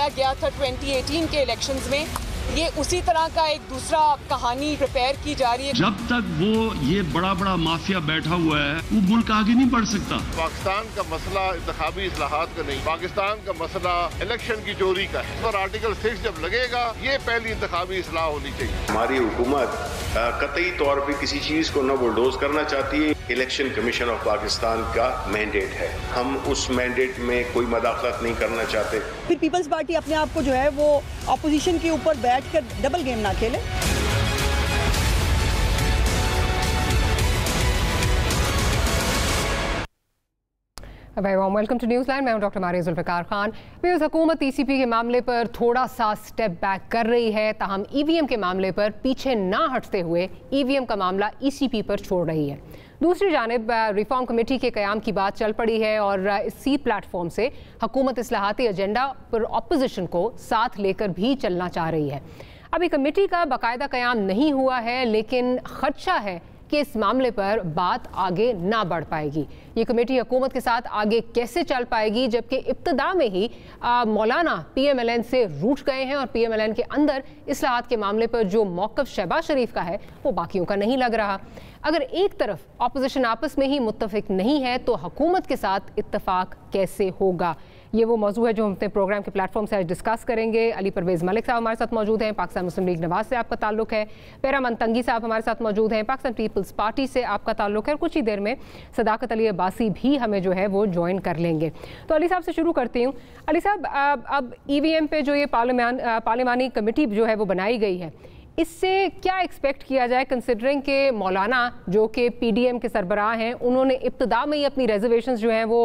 बनाया गया था 2018 के इलेक्शंस में, ये उसी तरह का एक दूसरा कहानी प्रिपेयर की जा रही है। जब तक वो ये बड़ा बड़ा माफिया बैठा हुआ है वो मुल्क आगे नहीं बढ़ सकता। पाकिस्तान का मसला इंतखाबी इस्लाहात का नहीं, पाकिस्तान का मसला इलेक्शन की चोरी का है और आर्टिकल 6 जब लगेगा ये पहली इंतखाबी इस्लाह होनी चाहिए। हमारी हुकूमत कतई तौर पर किसी चीज को न बुलडोज करना चाहती है। इलेक्शन कमीशन ऑफ पाकिस्तान का मैंडेट है, हम उस मैंडेट में कोई मदाखलत नहीं करना चाहते। फिर पीपल्स पार्टी अपने आप को जो है वो अपोजिशन के ऊपर बैठकर डबल गेम ना खेले। Welcome to Newsland. मैं हूं डॉक्टर मारिया जुल्फ़िकार खान। व्यूअर्स, हुकूमत ईसीपी के मामले पर थोड़ा सा स्टेप बैक कर रही है, ताहम ईवीएम के मामले पर पीछे ना हटते हुए ईवीएम का मामला ईसीपी पर छोड़ रही है। दूसरी जानिब रिफॉर्म कमेटी के क़याम की बात चल पड़ी है और इसी प्लेटफॉर्म से हुकूमत इस्लाहाती एजेंडा पर अपोजिशन को साथ लेकर भी चलना चाह रही है। अभी कमेटी का बाकायदा क़याम नहीं हुआ है, लेकिन खदशा है कि इस मामले पर बात आगे ना बढ़ पाएगी। ये कमेटी हुकूमत के साथ आगे कैसे चल पाएगी, जबकि इब्तिदा में ही मौलाना पीएमएलएन से रूठ गए हैं और पीएमएलएन के अंदर इस्लाहात के मामले पर जो मौक़िफ़ शहबाज शरीफ का है वो बाकियों का नहीं लग रहा। अगर एक तरफ अपोजिशन आपस में ही मुत्तफिक नहीं है तो हुकूमत के साथ इत्तफाक कैसे होगा? ये वो मौजू है जो हम अपने प्रोग्राम के प्लेटफॉर्म से आज डिस्कस करेंगे। अली परवेज़ मलिक साहब हमारे साथ मौजूद हैं, पाकिस्तान मुस्लिम लीग नवाज से आपका ताल्लुक है। पेरामन तंगी साहब हमारे साथ मौजूद हैं, पाकिस्तान पीपल्स पार्टी से आपका ताल्लुक है। और कुछ ही देर में सदाकत अली अब्बासी भी हमें जो है वो ज्वाइन कर लेंगे। तो अली साहब से शुरू करती हूँ। अली साहब, अब ईवीएम पे जो ये पार्लिमानी कमेटी जो है वो बनाई गई है, इससे क्या एक्सपेक्ट किया जाए, कंसिडरिंग के मौलाना जो कि पीडीएम के सरबराह हैं, उन्होंने इब्तिदा में ही अपनी रिजर्वेशंस जो हैं वो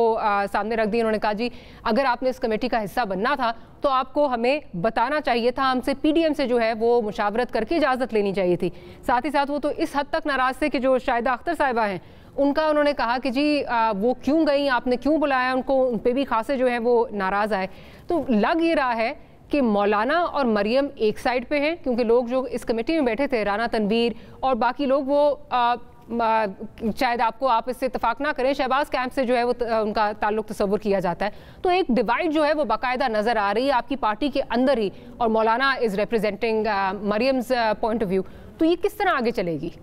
सामने रख दी। उन्होंने कहा जी अगर आपने इस कमेटी का हिस्सा बनना था तो आपको हमें बताना चाहिए था, हमसे पीडीएम से जो है वो मुशावरत करके इजाज़त लेनी चाहिए थी। साथ ही साथ वो तो इस हद तक नाराज़ थे कि जो शाहिदा अख्तर साहिबा हैं उनका उन्होंने कहा कि जी वो क्यों गई, आपने क्यों बुलाया उनको, उन पर भी खासे जो है वो नाराज़ आए। तो लग ये रहा है कि मौलाना और मरियम एक साइड पे हैं, क्योंकि लोग जो इस कमेटी में बैठे थे, राना तनवीर और बाकी लोग, वो शायद आप इससे इत्तेफाक ना करें, शहबाज कैंप से जो है वो उनका ताल्लुक तस्वुर किया जाता है। तो एक डिवाइड जो है वो बाकायदा नज़र आ रही है आपकी पार्टी के अंदर ही, और मौलाना is representing Mariam's point of view. तो ये किस तरह आगे चलेगी?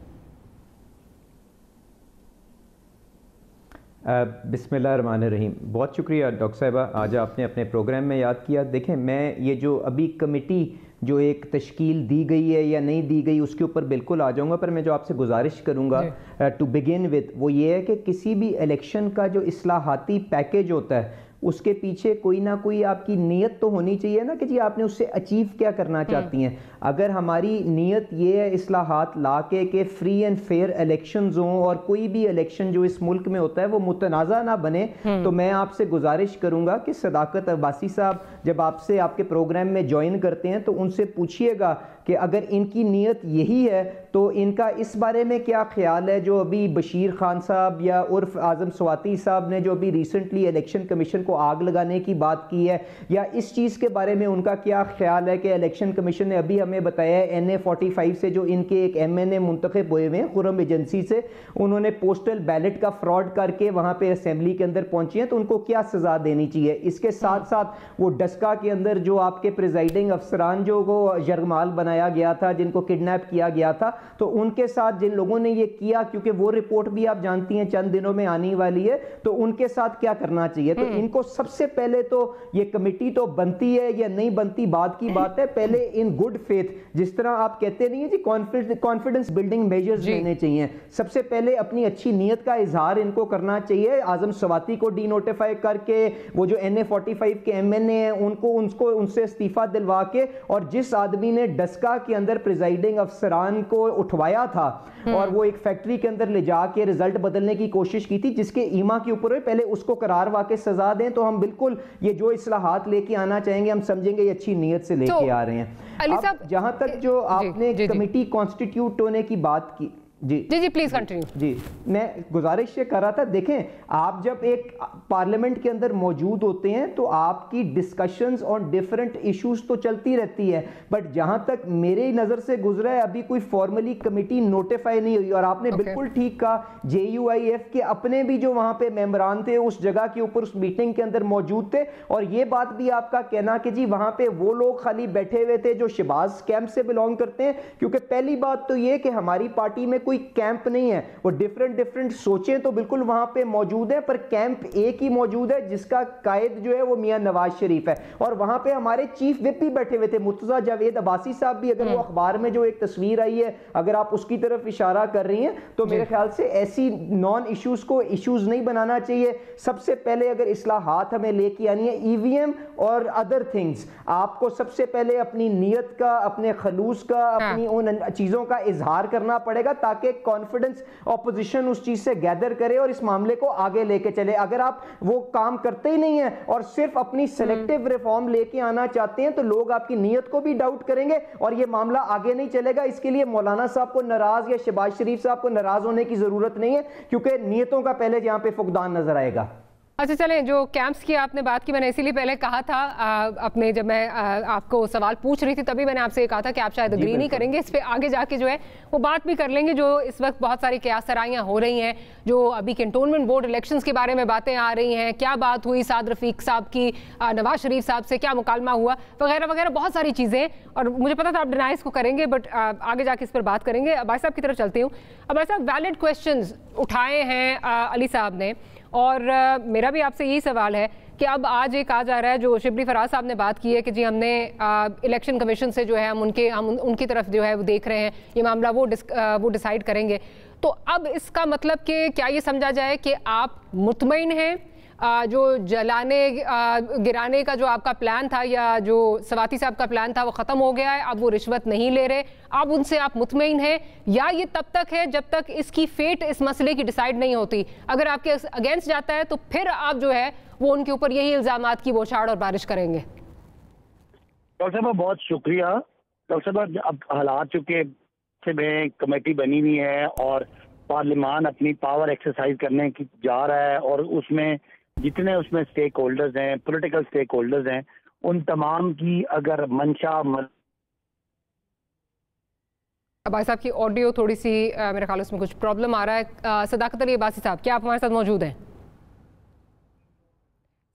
बिस्मिल्लाहिर्रहमानिर्रहीम। बहुत शुक्रिया डॉक्टर साहिबा, आज आपने अपने प्रोग्राम में याद किया। देखें, मैं ये जो अभी कमेटी जो एक तश्कील दी गई है या नहीं दी गई उसके ऊपर बिल्कुल आ जाऊंगा, पर मैं जो आपसे गुजारिश करूंगा टू बिगिन विद वो ये है कि किसी भी इलेक्शन का जो इस्लाहाती पैकेज होता है उसके पीछे कोई ना कोई आपकी नीयत तो होनी चाहिए ना, कि जी आपने उससे अचीव क्या करना चाहती हैं। अगर हमारी नीयत ये है इस्लाहात ला के फ्री एंड फेयर इलेक्शंस हों और कोई भी इलेक्शन जो इस मुल्क में होता है वो मुतनाज़ा ना बने, तो मैं आपसे गुजारिश करूंगा कि सदाकत अब्बासी साहब जब आपसे आपके प्रोग्राम में ज्वाइन करते हैं तो उनसे पूछिएगा कि अगर इनकी नीयत यही है तो इनका इस बारे में क्या ख्याल है, जो अभी बशीर खान साहब या उर्फ आज़म स्वाति साहब ने जो अभी रिसेंटली इलेक्शन कमीशन को आग लगाने की बात की है, या इस चीज़ के बारे में उनका क्या ख्याल है कि इलेक्शन कमीशन ने अभी हमें बताया है NA-45 से जो इनके एक MNA मुंतखब हुए हुए हैं खुर्रम एजेंसी से, उन्होंने पोस्टल बैलेट का फ्रॉड करके वहाँ पे असेंबली के अंदर पहुंची हैं, तो उनको क्या सज़ा देनी चाहिए। इसके साथ साथ वो डस्का के अंदर जो आपके प्रिजाइडिंग अफसरान जो को यरगमाल बनाया गया था, जिनको किडनैप किया गया था, तो उनके साथ जिन लोगों ने ये किया, क्योंकि वो रिपोर्ट भी आप जानती हैं चंद दिनों में आने वाली है, तो उनके साथ क्या करना चाहिए। तो इनको सबसे पहले तो ये कमेटी तो बनती है या नहीं बनती बाद की बात है, पहले इन गुड फेथ, जिस तरह आप कहते नहीं है जी कॉन्फिडेंस बिल्डिंग मेजर्स लेने चाहिए, सबसे पहले अपनी अच्छी नीयत का इजहार इनको करना चाहिए। आजम स्वाति को डीनोटिफाई करके वो जो NA-45 के MNA हैं उनको उनसे इस्तीफा दिलवा के, और जिस आदमी ने डस्का के अंदर प्रिजाइडिंग अफसरान को उठवाया था और वो एक फैक्ट्री के अंदर ले जाके रिजल्ट बदलने की कोशिश की थी जिसके ईमा के ऊपर है, पहले उसको करार वाकई सजा दें, तो हम बिल्कुल ये जो इस्लाहात लेके आना चाहेंगे हम समझेंगे ये अच्छी नीयत से लेके आ रहे हैं। अब जहां तक जो आपने कमेटी कॉन्स्टिट्यूट होने की बात की, जी जी जी प्लीज कंटिन्यू। जी, मैं गुजारिश ये कर रहा था, देखें आप जब एक पार्लियामेंट के अंदर मौजूद होते हैं तो आपकी डिस्कशंस ऑन डिफरेंट इश्यूज तो चलती रहती है, बट जहां तक मेरे नज़र से गुजरा है अभी कोई फॉर्मली कमेटी नोटिफाई नहीं हुई। और आपने बिल्कुल ठीक कहा, JUIF के अपने भी जो वहां पे मेंबरान थे उस जगह के ऊपर उस मीटिंग के अंदर मौजूद थे, और ये बात भी आपका कहना कि जी वहां पे वो लोग खाली बैठे हुए थे जो शहबाज कैंप से बिलोंग करते हैं, क्योंकि पहली बात तो ये कि हमारी पार्टी में कोई कैंप नहीं है, वो डिफरेंट सोचें तो बिल्कुल वहां पे मौजूद है, पर कैंप एक ही मौजूद है जिसका कायद जो है वो मियां नवाज शरीफ है। और वहां पे हमारे चीफ विप भी बैठे हुए थे, मुर्तजा जावेद अब्बासी साहब भी, अगर वो अखबार में जो एक तस्वीर आई है अगर आप उसकी तरफ इशारा कर रही हैं तो मेरे ख्याल से ऐसी नॉन इश्यूज को इश्यूज नहीं बनाना चाहिए। सबसे पहले अगर इस्लाहात हमें लेके आनी है, EVM और अदर थिंग्स, आपको सबसे पहले अपनी नीयत का, अपने खलूस का, अपनी उन चीजों का इजहार करना पड़ेगा ताकि कॉन्फिडेंस ऑपोजिशन उस चीज से गैदर करे और इस मामले को आगे लेके चले। अगर आप वो काम करते ही नहीं है और सिर्फ अपनी सिलेक्टिव रिफॉर्म लेके आना चाहते हैं तो लोग आपकी नीयत को भी डाउट करेंगे और ये मामला आगे नहीं चलेगा। इसके लिए मौलाना साहब को नाराज या शहबाज शरीफ साहब को नाराज होने की जरूरत नहीं है, क्योंकि नीयतों का पहले यहां पे फुकदान नजर आएगा। अच्छा चलें, जो कैंप्स की आपने बात की, मैंने इसीलिए पहले कहा था अपने जब मैं आपको सवाल पूछ रही थी तभी मैंने आपसे कहा था कि आप शायद अग्री नहीं करेंगे इस पे, आगे जाके जो है वो बात भी कर लेंगे। जो इस वक्त बहुत सारी क़यास-सराइयाँ हो रही हैं, जो अभी कैंटोनमेंट बोर्ड इलेक्शंस के बारे में बातें आ रही हैं, क्या बात हुई साद रफीक साहब की नवाज शरीफ साहब से, क्या मुकालमा हुआ वगैरह वगैरह, बहुत सारी चीज़ें। और मुझे पता था आप डिनाई इसको करेंगे, बट आगे जाके इस पर बात करेंगे। अब्बास साहब की तरफ चलती हूँ। अब्बास साहब, वैलिड क्वेश्चंस उठाए हैं अली साहब ने, और मेरा भी आपसे यही सवाल है कि अब आज ये कहा जा रहा है, जो शिबली फराज साहब ने बात की है कि जी हमने इलेक्शन कमीशन से जो है हम उनकी तरफ जो है वो देख रहे हैं, ये मामला वो डिसाइड करेंगे। तो अब इसका मतलब कि क्या ये समझा जाए कि आप मुतमईन हैं, जो जलाने गिराने का जो आपका प्लान था या जो सवाती साहब का प्लान था वो ख़त्म हो गया है, अब वो रिश्वत नहीं ले रहे, अब उनसे आप मुतमईन हैं, या ये तब तक है जब तक इसकी फेट इस मसले की डिसाइड नहीं होती? अगर आपके अगेंस्ट जाता है तो फिर आप जो है वो उनके ऊपर यही इल्ज़ामात की बौछार और बारिश करेंगे। डॉक्टर साहब बहुत शुक्रिया। डॉक्टर साहब, अब हालात चूँकि कमेटी बनी हुई है और पार्लियामान अपनी पावर एक्सरसाइज करने की जा रहा है, और उसमें जितने उसमें स्टेक होल्डर्स हैं, पॉलिटिकल स्टेक होल्डर्स हैं, उन तमाम की अगर मंशा अब्बास साहब की ऑडियो थोड़ी सी मेरे ख्याल उसमें कुछ प्रॉब्लम आ रहा है। सदाकत अली अब्बासी साहब, क्या आप हमारे साथ मौजूद हैं?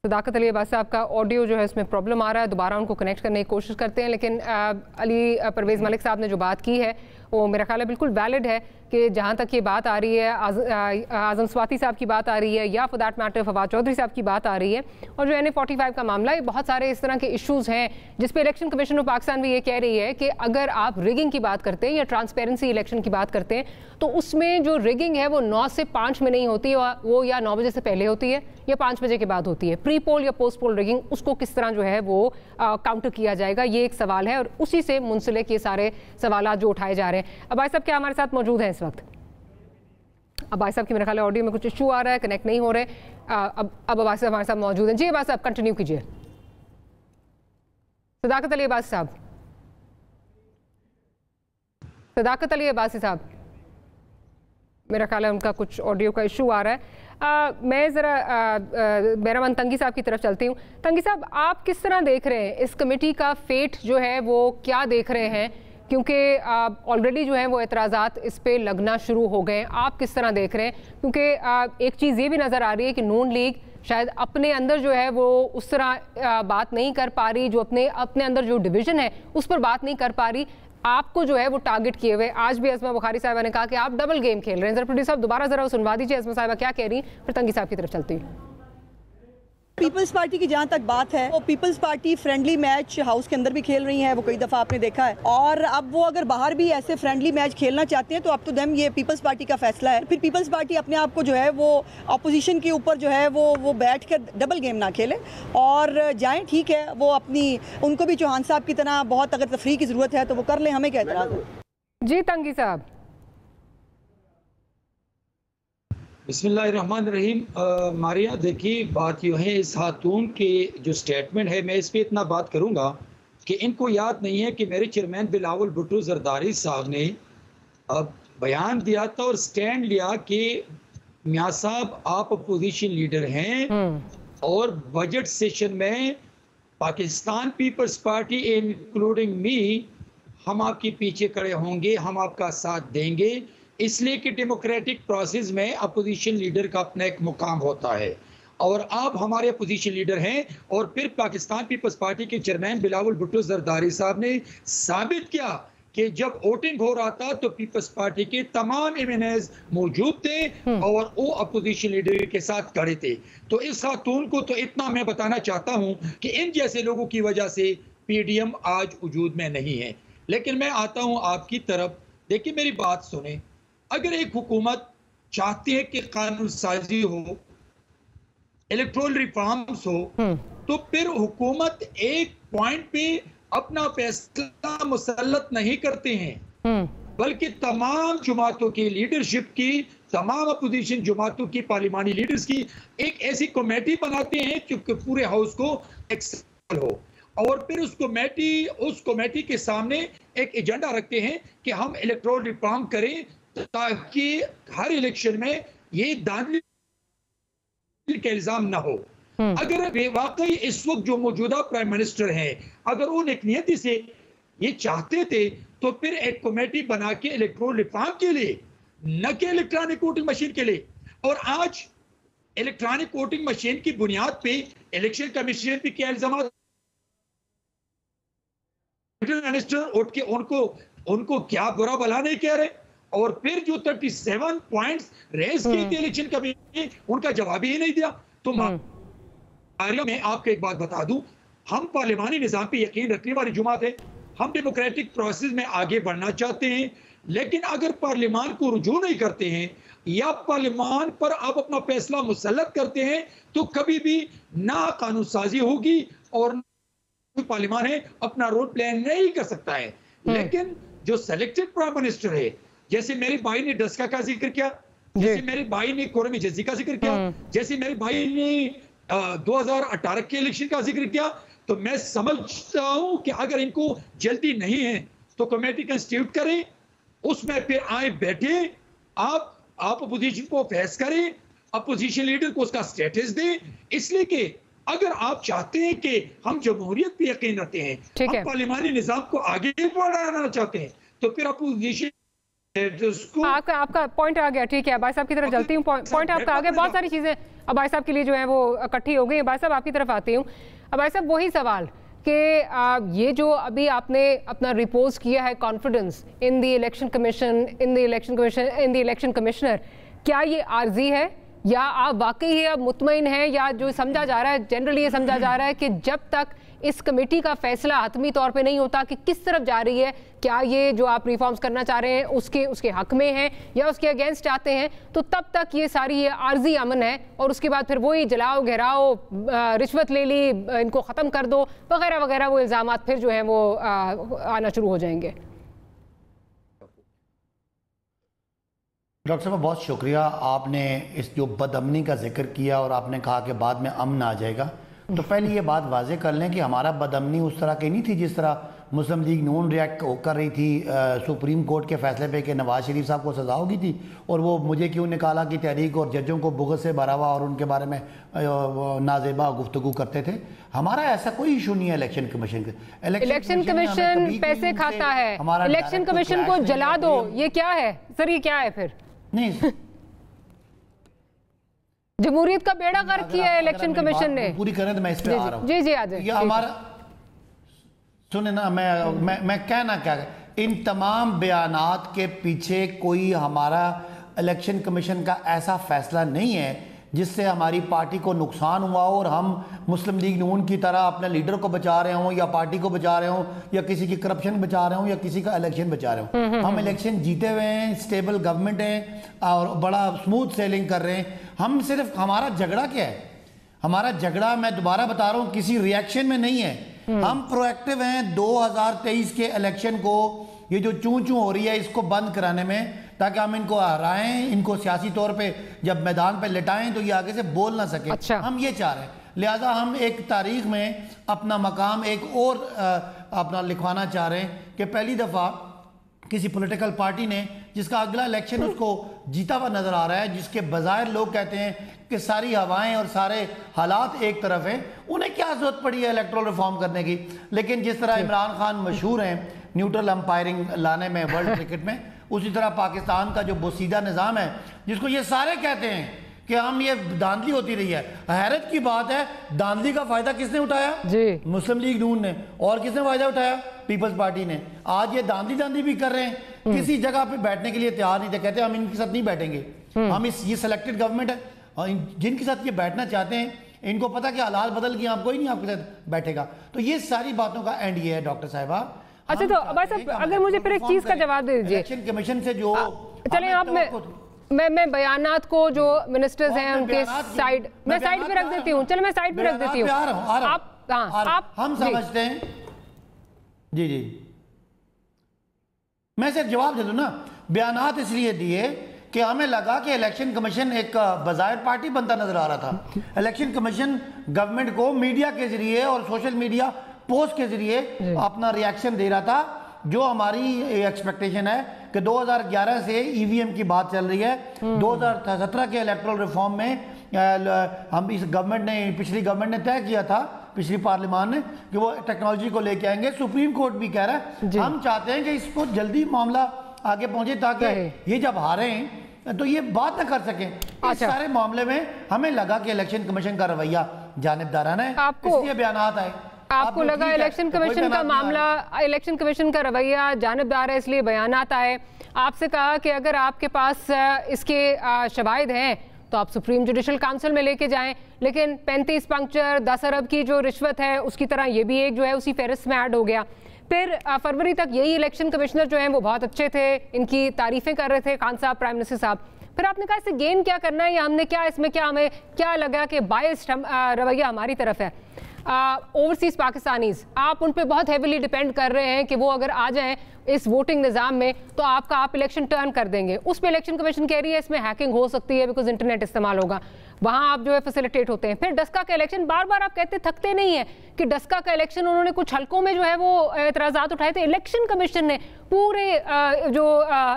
सदाकत अली अब्बासी साहब का ऑडियो जो है उसमें प्रॉब्लम आ रहा है, दोबारा उनको कनेक्ट करने की कोशिश करते हैं। लेकिन अली परवेज़ मलिक साहब ने जो बात की है वो मेरा ख्याल है बिल्कुल वैलिड है कि जहाँ तक ये बात आ रही है, आज़म स्वाति साहब की बात आ रही है या for that matter Fawad Chaudhry साहब की बात आ रही है, और जो NA-45 का मामला है, बहुत सारे इस तरह के इश्यूज़ हैं जिस पे इलेक्शन कमीशन ऑफ पाकिस्तान भी ये कह रही है कि अगर आप रिगिंग की बात करते हैं या ट्रांसपेरेंसी इलेक्शन की बात करते हैं तो उसमें जो रिगिंग है वो 9 से 5 में नहीं होती, वो या 9 बजे से पहले होती है या 5 बजे के बाद होती है। प्री पोल या पोस्ट पोल रिगिंग, उसको किस तरह जो है वो काउंटर किया जाएगा, ये एक सवाल है, और उसी से मुंसलिक ये सारे सवाल जो उठाए जा रहे हैं। अब्बास साहब क्या हमारे साथ मौजूद हैं इस वक्त? अब्बास साहब की मेरे ख्याल ऑडियो में कुछ इशू आ रहा है, कनेक्ट नहीं हो रहे। अब अब्बास साहब हमारे साथ मौजूद हैं। जी अब्बास साहब कंटिन्यू कीजिए। सदाकत अली अब्बासी साहब, सदाकत अली अब्बासी साहब, मेरा ख्याल है उनका कुछ ऑडियो का इशू आ रहा है। मैं ज़रा मेहरबान तंगी साहब की तरफ चलती हूँ। तंगी साहब, आप किस तरह देख रहे हैं इस कमेटी का फेट जो है वो क्या देख रहे हैं, क्योंकि ऑलरेडी जो है वो एतराज़ात इस पे लगना शुरू हो गए, आप किस तरह देख रहे हैं? क्योंकि एक चीज़ ये भी नज़र आ रही है कि नून लीग शायद अपने अंदर जो है वो उस तरह बात नहीं कर पा रही, जो अपने अंदर जो डिवीज़न है उस पर बात नहीं कर पा रही, आपको जो है वो टारगेट किए हुए। आज भी अज़मा बुखारी साहिबा ने कहा कि आप डबल गेम खेल रहे हैं। जरा प्रोड्यूसर साहब दोबारा ज़रा सुनवा दीजिए अज़मा साहिबा क्या कह रही हैं, फिर तंगी साहब की तरफ चलती हूँ। पीपल्स पार्टी की जहाँ तक बात है, वो People's Party friendly match house के अंदर भी खेल रही है, वो कई दफ़ा आपने देखा है, और अब वो अगर बाहर भी ऐसे फ्रेंडली मैच खेलना चाहते हैं तो अब तो देम ये पीपल्स पार्टी का फैसला है। फिर पीपल्स पार्टी अपने आप को जो है वो अपोजिशन के ऊपर जो है वो बैठ कर डबल गेम ना खेले और जाएँ, ठीक है, वो अपनी उनको भी चौहान साहब की तरह बहुत अगर तफरीह की ज़रूरत है तो वो कर लें, हमें क्या एतराज़ है। जी तंगी साहब। बिस्मिल्लाहिर्रहमानिर्रहीम। मारिया, देखिए बात यूँ है, इस खातून के जो स्टेटमेंट है, मैं इस पर इतना बात करूँगा कि इनको याद नहीं है कि मेरे चेयरमैन बिलावल भुट्टो जरदारी साहब ने अब बयान दिया था और स्टैंड लिया कि मियां साहब आप अपोजिशन लीडर हैं और बजट सेशन में Pakistan People's Party including me हम आपके पीछे खड़े होंगे, हम आपका साथ देंगे, इसलिए कि डेमोक्रेटिक प्रोसेस में अपोजिशन लीडर का अपना एक मुकाम होता है और आप हमारे अपोजिशन लीडर हैं। और फिर पाकिस्तान पीपल्स पार्टी के चेयरमैन बिलावल भुट्टो जरदारी साहब ने साबित किया कि जब वोटिंग हो रहा था तो पीपल्स पार्टी के तमाम एमएनएज मौजूद थे और वो अपोजिशन लीडर के साथ खड़े थे। तो इस खातून को तो इतना मैं बताना चाहता हूं कि इन जैसे लोगों की वजह से पीडीएम आज वजूद में नहीं है। लेकिन मैं आता हूं आपकी तरफ, देखिए मेरी बात सुने, अगर एक हुकूमत चाहती है कि कानून साजी हो, इलेक्टोरल रिफॉर्म्स हो, तो फिर हुकूमत एक पॉइंट पे अपना फैसला मुसल्लत नहीं करते हैं, बल्कि तमाम जमातों की लीडरशिप की, तमाम अपोजिशन जमातों की पार्लिमानी लीडर्स की एक ऐसी कमेटी बनाते हैं जो पूरे हाउस को एक्सेप्ट हो और फिर उस कमेटी के सामने एक एजेंडा रखते हैं कि हम इलेक्टोरल रिफॉर्म करें ताकि हर इलेक्शन में ये धांधली का इल्जाम ना हो। अगर वे वाकई इस वक्त जो मौजूदा प्राइम मिनिस्टर हैं अगर वो नेकनियती से ये चाहते थे तो फिर एक कमेटी बना के इलेक्टोरल रिफॉर्म के लिए, न कि इलेक्ट्रॉनिक वोटिंग मशीन के लिए। और आज इलेक्ट्रॉनिक वोटिंग मशीन की बुनियाद पे इलेक्शन कमीशन पे क्या इल्जाम मिनिस्टर उठ के उनको क्या बुरा भला नहीं कह रहे, और फिर जो 37 पॉइंट्स रेज किए थे इलेक्शन कमीशन उनका जवाब ही नहीं दिया। तो मैं आपको एक बात बता दूं, हम पार्लिमानी निजाम पे यकीन रखने वाली जुमात है, हम डेमोक्रेटिक प्रोसेस में आगे बढ़ना चाहते हैं, लेकिन अगर पार्लियामान को रुजू नहीं करते हैं या पार्लियामान पर आप अपना फैसला मुसल्लत करते हैं तो कभी भी ना कानून साजी होगी और पार्लियामान है अपना रोल प्ले नहीं कर सकता है। लेकिन जो सेलेक्टेड प्राइम मिनिस्टर है, जैसे मेरे भाई ने डस्का का जिक्र किया, जैसे मेरे भाई ने कोरमी जजी का जिक्र किया, जैसे मेरे भाई ने 2018 के इलेक्शन का जिक्र किया, तो मैं समझता हूं कि अगर इनको जल्दी नहीं है तो कमेटी कंस्टिट्यूट करें, उसमें फिर आए बैठे, आप अपोजिशन को फेस करें, अपोजिशन लीडर को उसका स्टेटस दें, इसलिए कि अगर आप चाहते हैं कि हम जमहूरियत पे यकीन रखते हैं, हम पार्लियामानी निजाम को आगे बढ़ाना चाहते हैं, तो फिर अपोजिशन आपका पॉइंट आ गया। ठीक है, भाई साहब की तरफ चलती हूँ। पॉइंट आपका आ गया, बहुत सारी चीजें अब भाई साहब के लिए जो है वो इकट्ठी हो गई। भाई साहब आपकी तरफ आती हूँ। अब भाई साहब वही सवाल कि ये जो अभी आपने अपना रिपोज किया है confidence in the election commission, in the election commissioner, क्या ये आर्जी है या आप वाकई है अब मुतमईन हैं, या जो समझा जा रहा है जनरली ये समझा जा रहा है कि जब तक इस कमेटी का फैसला हतमी तौर पे नहीं होता कि किस तरफ जा रही है, क्या ये जो आप रिफॉर्म्स करना चाह रहे हैं उसके हक में हैं या उसके अगेंस्ट आते हैं, तो तब तक ये सारी ये आर्जी अमन है और उसके बाद फिर वही जलाओ घेराओ, रिश्वत ले ली, इनको ख़त्म कर दो वगैरह वगैरह, वो इल्ज़ामात फिर जो हैं वो आना शुरू हो जाएंगे। डॉक्टर साहब बहुत शुक्रिया, आपने इस जो बदअमनी का जिक्र किया और आपने कहा कि बाद में अमन आ जाएगा। तो पहले ये बात वाजे कर लें कि हमारा बदअमनी उस तरह की नहीं थी जिस तरह मुस्लिम लीग नून रिएक्ट कर रही थी सुप्रीम कोर्ट के फैसले पे कि नवाज शरीफ साहब को सज़ा होगी थी और वो मुझे क्यों निकाला की तहरीक और जजों को बुग़्ज़ से भरा हुआ और उनके बारे में नाजेबा गुफ्तगू करते थे। हमारा ऐसा कोई इशू नहीं है इलेक्शन कमीशन का। इलेक्शन कमीशन पैसे खाता है, इलेक्शन कमीशन को जला दो, ये क्या है सर, ये क्या है फिर? नहीं, जमहूरियत का बेड़ा गर्क किया है इलेक्शन कमीशन ने। पूरी करें तो मैं इस पे आ रहा हूं। जी आ जाए। ये हमारा सुने ना, मैं कहना क्या, इन तमाम बयानात के पीछे कोई हमारा इलेक्शन कमीशन का ऐसा फैसला नहीं है जिससे हमारी पार्टी को नुकसान हुआ हो और हम मुस्लिम लीग नून की तरह अपने लीडर को बचा रहे हों या पार्टी को बचा रहे हों या किसी की करप्शन बचा रहे हों या किसी का इलेक्शन बचा रहे हों। हम इलेक्शन जीते हुए हैं, स्टेबल गवर्नमेंट है और बड़ा स्मूथ सेलिंग कर रहे हैं। हम सिर्फ, हमारा झगड़ा क्या है, हमारा झगड़ा मैं दोबारा बता रहा हूँ किसी रिएक्शन में नहीं है। हम प्रोएक्टिव हैं 2023 के इलेक्शन को, ये जो चूं चूं हो रही है इसको बंद कराने में, ताकि हम इनको हराएं, इनको सियासी तौर पे जब मैदान पे लिटाएं तो ये आगे से बोल ना सके। अच्छा। हम ये चाह रहे हैं, लिहाजा हम एक तारीख में अपना मकाम एक और अपना लिखवाना चाह रहे हैं कि पहली दफ़ा किसी पॉलिटिकल पार्टी ने जिसका अगला इलेक्शन उसको जीता हुआ नजर आ रहा है, जिसके बजाय लोग कहते हैं कि सारी हवाएं और सारे हालात एक तरफ हैं, उन्हें क्या जरूरत पड़ी है इलेक्टोरल रिफॉर्म करने की। लेकिन जिस तरह इमरान खान मशहूर हैं न्यूट्रल अंपायरिंग लाने में वर्ल्ड क्रिकेट में, उसी तरह पाकिस्तान का जो बोसीदा निज़ाम है, जिसको ये सारे कहते हैं कि हम ये धांधली होती रही है। हैरत की बात है, धांधली का फायदा किसने उठाया जी? मुस्लिम लीग नून ने। और किसने फायदा उठाया? पीपल्स पार्टी ने। आज ये धांधली भी कर रहे हैं, किसी जगह पे बैठने के लिए तैयार नहीं थे, कहते हैं हम इनके साथ नहीं बैठेंगे, हम ये सिलेक्टेड गवर्नमेंट है और जिनके साथ ये बैठना चाहते हैं इनको पता कि हालात बदल गए, आप कोई नहीं आपके साथ बैठेगा। तो ये सारी बातों का एंड ये है डॉक्टर साहिबा। अच्छा, तो भाई साहब अगर मुझे फिर एक चीज का जवाब दे दीजिए, इलेक्शन कमीशन से जो चले आप मैं बयानात को जो मिनिस्टर्स हैं उनके साइड मैं साइड पे रख देती हूँ, चलो मैं साइड पे रख देती हूँ। आप हम समझते हैं जी जी, मैं सिर्फ जवाब दे दूं ना। बयानात इसलिए दिए कि हमें लगा कि इलेक्शन कमीशन एक बाज़ाहिर पार्टी बनता नजर आ रहा था। इलेक्शन कमीशन गवर्नमेंट को मीडिया के जरिए और सोशल मीडिया पोस्ट के जरिए अपना रिएक्शन दे रहा था। जो हमारी एक्सपेक्टेशन है कि 2011 से ईवीएम की बात चल रही है, 2017 के इलेक्टोरल रिफॉर्म में हम इस गवर्नमेंट ने, पिछली गवर्नमेंट ने तय किया था, पिछली पार्लियामान ने, कि वो टेक्नोलॉजी को लेके आएंगे। सुप्रीम कोर्ट भी कह रहा है हम चाहते हैं कि इसको जल्दी मामला आगे पहुंचे ताकि ये जब हारे हैं तो ये बात ना कर सकें। इस सारे मामले में हमें लगा कि इलेक्शन कमीशन का रवैया जानिबदाराना है, इसलिए बयानात आए। आपको लगा इलेक्शन कमीशन का मामला, इलेक्शन कमीशन का रवैया जानिबदार है इसलिए बयानात आए। आपसे कहा कि अगर आपके पास इसके शवाहिद हैं तो आप सुप्रीम जुडिशल काउंसिल में लेके जाएं, लेकिन 35 पंक्चर 10 अरब की जो रिश्वत है उसकी तरह ये भी एक जो है उसी फेरिस्त में ऐड हो गया। फिर फरवरी तक यही इलेक्शन कमिश्नर जो हैं वो बहुत अच्छे थे, इनकी तारीफें कर रहे थे खान साहब, प्राइम मिनिस्टर साहब। फिर आपने कहा इससे गेन क्या करना है, या हमने क्या इसमें क्या हमें क्या लगा कि बायस्ड रवैया हमारी तरफ है। ओवरसीज पाकिस्तानीज आप उन पे बहुत हेविली डिपेंड कर रहे हैं कि वो अगर आ जाएं इस वोटिंग निज़ाम में तो आप इलेक्शन टर्न कर देंगे। उस पे इलेक्शन कमीशन कह रही है इसमें हैकिंग हो सकती है बिकॉज इंटरनेट इस्तेमाल होगा, वहां आप जो है फैसिलिटेट होते हैं। फिर डस्का का इलेक्शन, बार बार आप कहते थकते नहीं है कि डस्का का इलेक्शन उन्होंने कुछ हलकों में जो है वो एतराज़ात उठाए थे, इलेक्शन कमीशन ने पूरे जो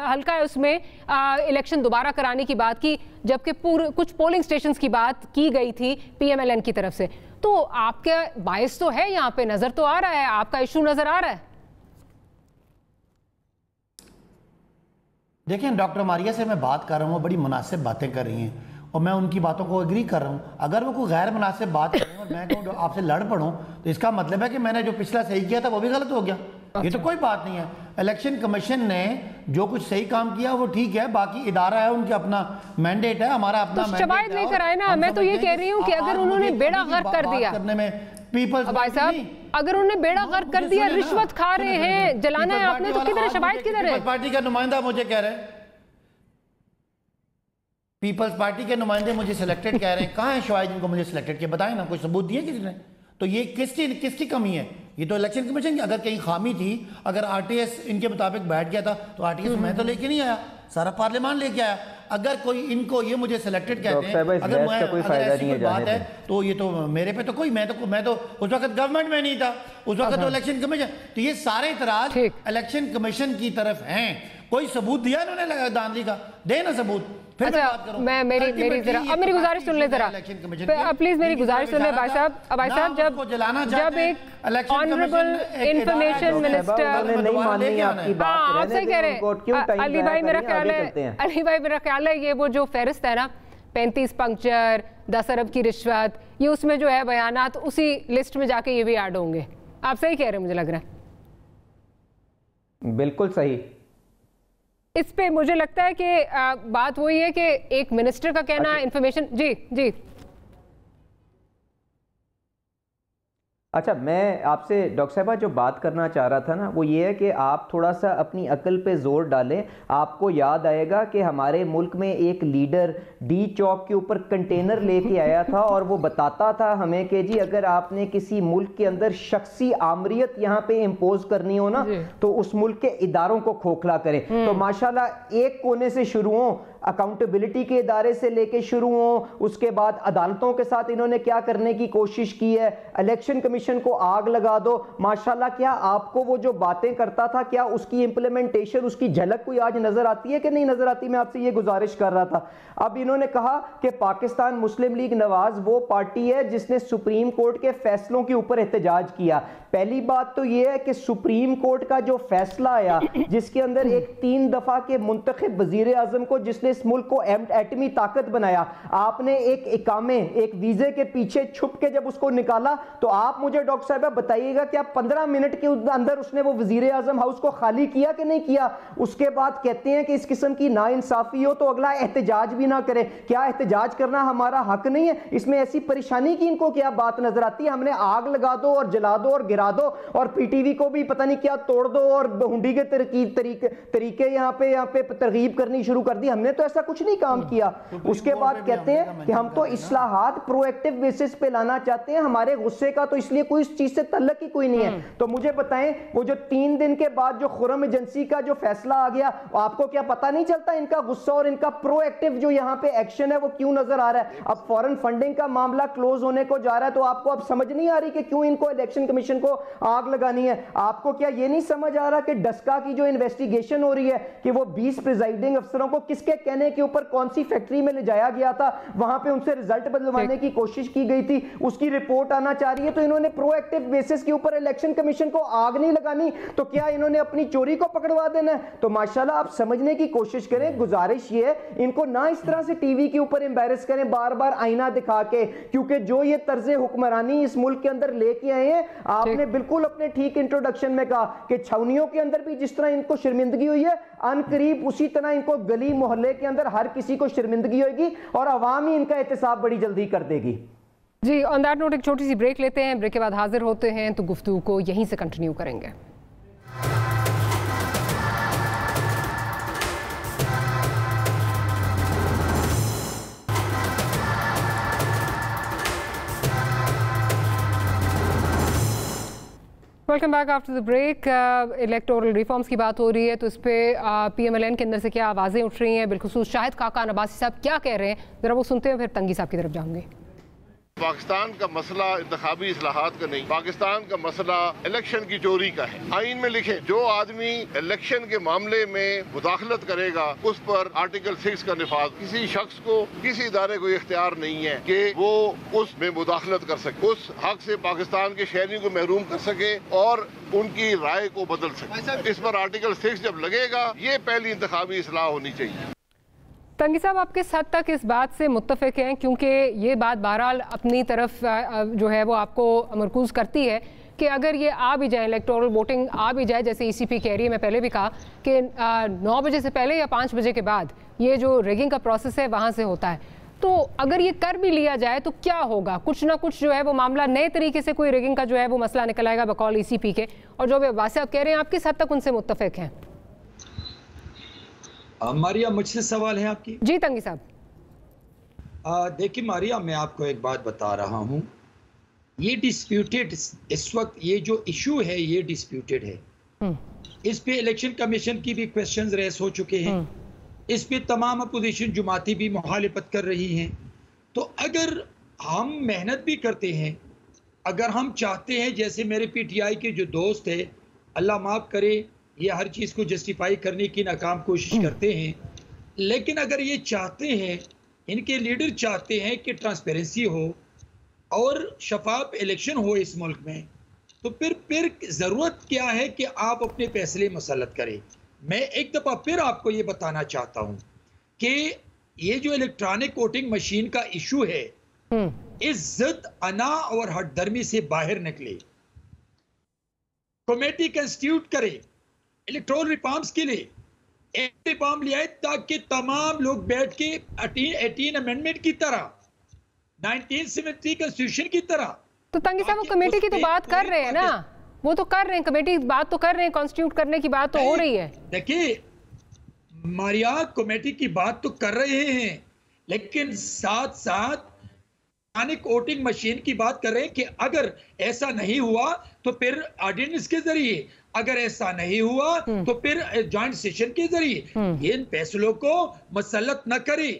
हल्का है उसमें इलेक्शन दोबारा कराने की बात की, जबकि पूरे कुछ पोलिंग स्टेशन की बात की गई थी PMLN की तरफ से। तो आपके बायस तो है, यहाँ पे नजर तो आ रहा है, आपका इशू नजर आ रहा है। देखिए डॉक्टर मारिया से मैं बात कर रहा हूँ, बड़ी मुनासिब बातें कर रही हैं और मैं उनकी बातों को एग्री कर रहा हूँ। अगर वो कोई गैर मुनासिब बात करें और मैं कहूँ आपसे लड़ पड़ूँ तो इसका मतलब है कि मैंने जो पिछला सही किया था वो भी गलत हो गया। ये तो कोई बात नहीं है। इलेक्शन कमीशन ने जो कुछ सही काम किया वो ठीक है, बाकी इदारा है, उनके अपना मैंडेट है, हमारा अपना शवाहिद लेकर आए ना। मैं तो ये कह रही हूँ कि अगर उन्होंने बेड़ा गर्क कर दिया करने में पीपल्स भाई साहब, अगर उन्होंने बेड़ा गर्क कर दिया, रिश्वत खा रहे हैं, जलाना है आपने, तो किधर शवाहिद किधर है? पार्टी का नुमाइंदा मुझे कह रहे हैं, पीपल्स पार्टी के नुमाइंदे मुझे सिलेक्टेड कह रहे हैं, कहाँ है शवाहिद जिनको मुझे सिलेक्टेड किया? बताएं ना, कोई सबूत दिए किसी ने? तो ये किसकी कमी है? ये तो इलेक्शन कमीशन की। अगर कहीं खामी थी, अगर आरटीएस इनके मुताबिक बैठ गया था तो आरटीएस मैं तो लेके नहीं आया, सारा पार्लियामान लेके आया। अगर कोई इनको ये मुझे सिलेक्टेड कहते हैं, अगर ऐसी कोई बात है तो ये तो मेरे पे तो कोई, मैं तो उस वक्त गवर्नमेंट में नहीं था, उस वक्त तो इलेक्शन कमीशन। तो ये सारे इतराज इलेक्शन कमीशन की तरफ हैं। कोई सबूत दिया इन्होंने धांधली का? दे ना सबूत। अच्छा, मैं मेरी जरा अब मेरी गुजारिश सुन ले जरा, प्लीज मेरी गुजारिश सुन ले भाई साहब। भाई साहब, जब एक ऑनरेबल इंफॉर्मेशन मिनिस्टर, आप सही कह रहे हैं अली भाई, मेरा ख्याल है ये वो जो फहरिस्त है ना 35 पंक्चर 10 अरब की रिश्वत, ये उसमें जो है बयानात उसी लिस्ट में जाके ये भी ऐड होंगे। आप सही कह रहे हैं, मुझे लग रहा है। बिल्कुल सही। इस पे मुझे लगता है कि बात वही है कि एक मिनिस्टर का कहना इंफॉर्मेशन। जी अच्छा, मैं आपसे डॉक्टर साहबा जो बात करना चाह रहा था ना वो ये है कि आप थोड़ा सा अपनी अकल पे जोर डालें। आपको याद आएगा कि हमारे मुल्क में एक लीडर डी चौक के ऊपर कंटेनर लेके आया था और वो बताता था हमें कि जी अगर आपने किसी मुल्क के अंदर शख्सी आमरियत यहाँ पे इम्पोज करनी हो ना तो उस मुल्क के इदारों को खोखला करें। तो माशाल्लाह एक कोने से शुरू हो, अकाउंटेबिलिटी के इदारे से लेके शुरू हो, उसके बाद अदालतों के साथ इन्होंने क्या करने की कोशिश की है, इलेक्शन कमीशन को आग लगा दो। माशाल्लाह, क्या आपको वो जो बातें करता था, क्या उसकी इंप्लीमेंटेशन, उसकी झलक कोई आज नजर आती है कि नहीं नजर आती? मैं आपसे ये गुजारिश कर रहा था। अब इन्होंने कहा कि पाकिस्तान मुस्लिम लीग नवाज वो पार्टी है जिसने सुप्रीम कोर्ट के फैसलों के ऊपर एहतजाज किया। पहली बात तो यह है कि सुप्रीम कोर्ट का जो फैसला आया, जिसके अंदर एक 3 दफा के मुंतखब वजीर आजम को, जिसने इस मुल्क को एटमी ताकत बनाया, आपने एक इकामे, एक वीजे के पीछे छुप के जब उसको निकाला, तो आप मुझे डॉक्टर साहब बताइएगा कि आप 15 मिनट के अंदर उसने वो वजीर आजम हाउस को खाली किया कि नहीं किया? उसके बाद कहते हैं कि इस किस्म की नाइंसाफी हो तो अगला एहतजाज भी ना करे। क्या एहतजाज करना हमारा हक नहीं है? इसमें ऐसी परेशानी की इनको क्या बात नजर आती है? हमने आग लगा दो और जला दो और गिरा दो और पीटीवी को भी पता नहीं क्या तोड़ दो और हुंडी के तरीके यहाँ पे तरगीब करनी शुरू कर दी। हमने तो ऐसा कुछ नहीं काम किया। उसके बाद कहते हैं कि हम तो इस्लाहात प्रोएक्टिव बेसिस पे लाना चाहते हैं, हमारे गुस्से का तो इसलिए कोई इस चीज से तल्लक ही कोई नहीं है। तो मुझे बताएं, वो जो 3 दिन के बाद जो खुर्रम एजेंसी का जो फैसला आ गया, आपको क्या पता नहीं चलता इनका गुस्सा और इनका प्रोएक्टिव जो यहाँ पे एक्शन है वो क्यों नजर आ रहा है? अब फॉरेन फंडिंग का मामला क्लोज होने को जा रहा है, तो आपको अब समझ नहीं आ रही कि क्यों इनको इलेक्शन कमीशन को आग लगानी है? आपको क्या ये नहीं समझ आ रहा कि डस्का की जो इन्वेस्टिगेशन हो रही है कि वो 20 प्रिजाइडिंग अफसरों को किसके कहने के ऊपर कौन सी फैक्ट्री में ले जाया गया था, वहां पे उनसे रिजल्ट बदलवाने की कोशिश की गई थी, उसकी रिपोर्ट आना चाह रही है, तो इन्होंने प्रोएक्टिव बेसिस के ऊपर इलेक्शन कमीशन को आग नहीं लगानी, तो क्या इन्होंने अपनी चोरी को पकड़वा देना है? तो माशाल्लाह आप समझने की कोशिश करें। गुजारिश ये है, इनको ना इस तरह से टीवी के ऊपर एम्बैरस करें बार बार आईना दिखा के, क्योंकि जो ये तर्ज हुक्मरानी इस मुल्क के अंदर लेके आए हैं, आपने बिल्कुल अपने ठीक इंट्रोडक्शन में कहा कि छावनियों के अंदर भी जिस तरह इनको शर्मिंदगी हुई है, अनकरीब उसी तरह इनको गली मोहल्ले के अंदर हर किसी को शर्मिंदगी होगी और अवाम ही इनका एहतसाब बड़ी जल्दी कर देगी। जी, ऑन दैट नोट एक छोटी सी ब्रेक लेते हैं, ब्रेक के बाद हाजिर होते हैं तो गुफ्तगू को यहीं से कंटिन्यू करेंगे। Welcome back after the break. Electoral reforms की बात हो रही है, तो इस पर PMLN के अंदर से क्या आवाज़ें उठ रही हैं? बिलखुसूस शाहिद खाकान अब्बासी साहब क्या कह रहे हैं, ज़रा वो सुनते हैं, फिर तंगी साहब की तरफ जाऊंगी। पाकिस्तान का मसला इंतखाबी इस्लाहात का नहीं, पाकिस्तान का मसला इलेक्शन की चोरी का है। आइन में लिखे जो आदमी इलेक्शन के मामले में मुदाखलत करेगा उस पर आर्टिकल 6 का निफाज, किसी शख्स को, किसी इदारे को इख्तियार नहीं है कि वो उसमें मुदाखलत कर सके, उस हक से पाकिस्तान के शहरियों को महरूम कर सके और उनकी राय को बदल सके। इस पर आर्टिकल 6 जब लगेगा, ये पहली इंतखाबी इस्लाह होनी चाहिए। तंगी साहब, आप किस हद तक इस बात से मुत्तफिक हैं? क्योंकि ये बात बहरहाल अपनी तरफ जो है वो आपको मरकूज़ करती है कि अगर ये आ भी जाए, इलेक्टोरल वोटिंग आ भी जाए, जैसे ECP कह रही है, मैं पहले भी कहा कि 9 बजे से पहले या 5 बजे के बाद ये जो रिगिंग का प्रोसेस है वहाँ से होता है, तो अगर ये कर भी लिया जाए तो क्या होगा? कुछ ना कुछ जो है वो मामला नए तरीके से कोई रिगिंग का जो है वो मसला निकल आएगा बकौल ECP के। और जो अब्बासी आप कह रहे हैं, आप किस हद तक उनसे मुत्तफिक हैं? मारिया, मुझसे सवाल है आपकी। जी तंगी साहब। देखिए मारिया, मैं आपको एक बात बता रहा हूँ, ये डिस्प्यूटेड, इस वक्त ये जो इशू है ये डिस्प्यूटेड है। इस पे इलेक्शन कमीशन की भी क्वेश्चंस रेस हो चुके हैं, इस पे तमाम अपोजिशन जमाती भी मुखालिफत कर रही हैं। तो अगर हम मेहनत भी करते हैं, अगर हम चाहते हैं, जैसे मेरे PTI के जो दोस्त है, अल्लाह माफ़ करे, ये हर चीज़ को जस्टिफाई करने की नाकाम कोशिश करते हैं, लेकिन अगर ये चाहते हैं, इनके लीडर चाहते हैं कि ट्रांसपेरेंसी हो और शफाफ इलेक्शन हो इस मुल्क में, तो फिर ज़रूरत क्या है कि आप अपने फैसले मुसल्लत करें। मैं एक दफ़ा फिर आपको ये बताना चाहता हूँ कि ये जो इलेक्ट्रॉनिक वोटिंग मशीन का इशू है, इज्जत, अना और हटदर्मी से बाहर निकले, कमेटी कंस्टिट्यूट करे इलेक्टोरल रिफॉर्म्स के लिए, एक रिफॉर्म ले आए ताकि तमाम लोग बैठ के 18 अमेंडमेंट की तरह, 1973 कॉन्स्टिट्यूशन की तरह। तो तंगी साहब, वो कमेटी की तो बात कर रहे हैं ना, वो तो कर रहे हैं, कमेटी की बात तो कर रहे हैं, कॉन्स्टिट्यूट करने की बात तो हो रही है। देखिए मारिया, कमेटी की बात तो कर रहे हैं, लेकिन साथ साथ इलेक्ट्रॉनिक वोटिंग मशीन की बात कर रहे हैं कि अगर ऐसा नहीं हुआ तो फिर ऑर्डिनेंस के जरिए, अगर ऐसा नहीं हुआ तो फिर जॉइंट सेशन के जरिए। इन फैसलों को मसलत न करे।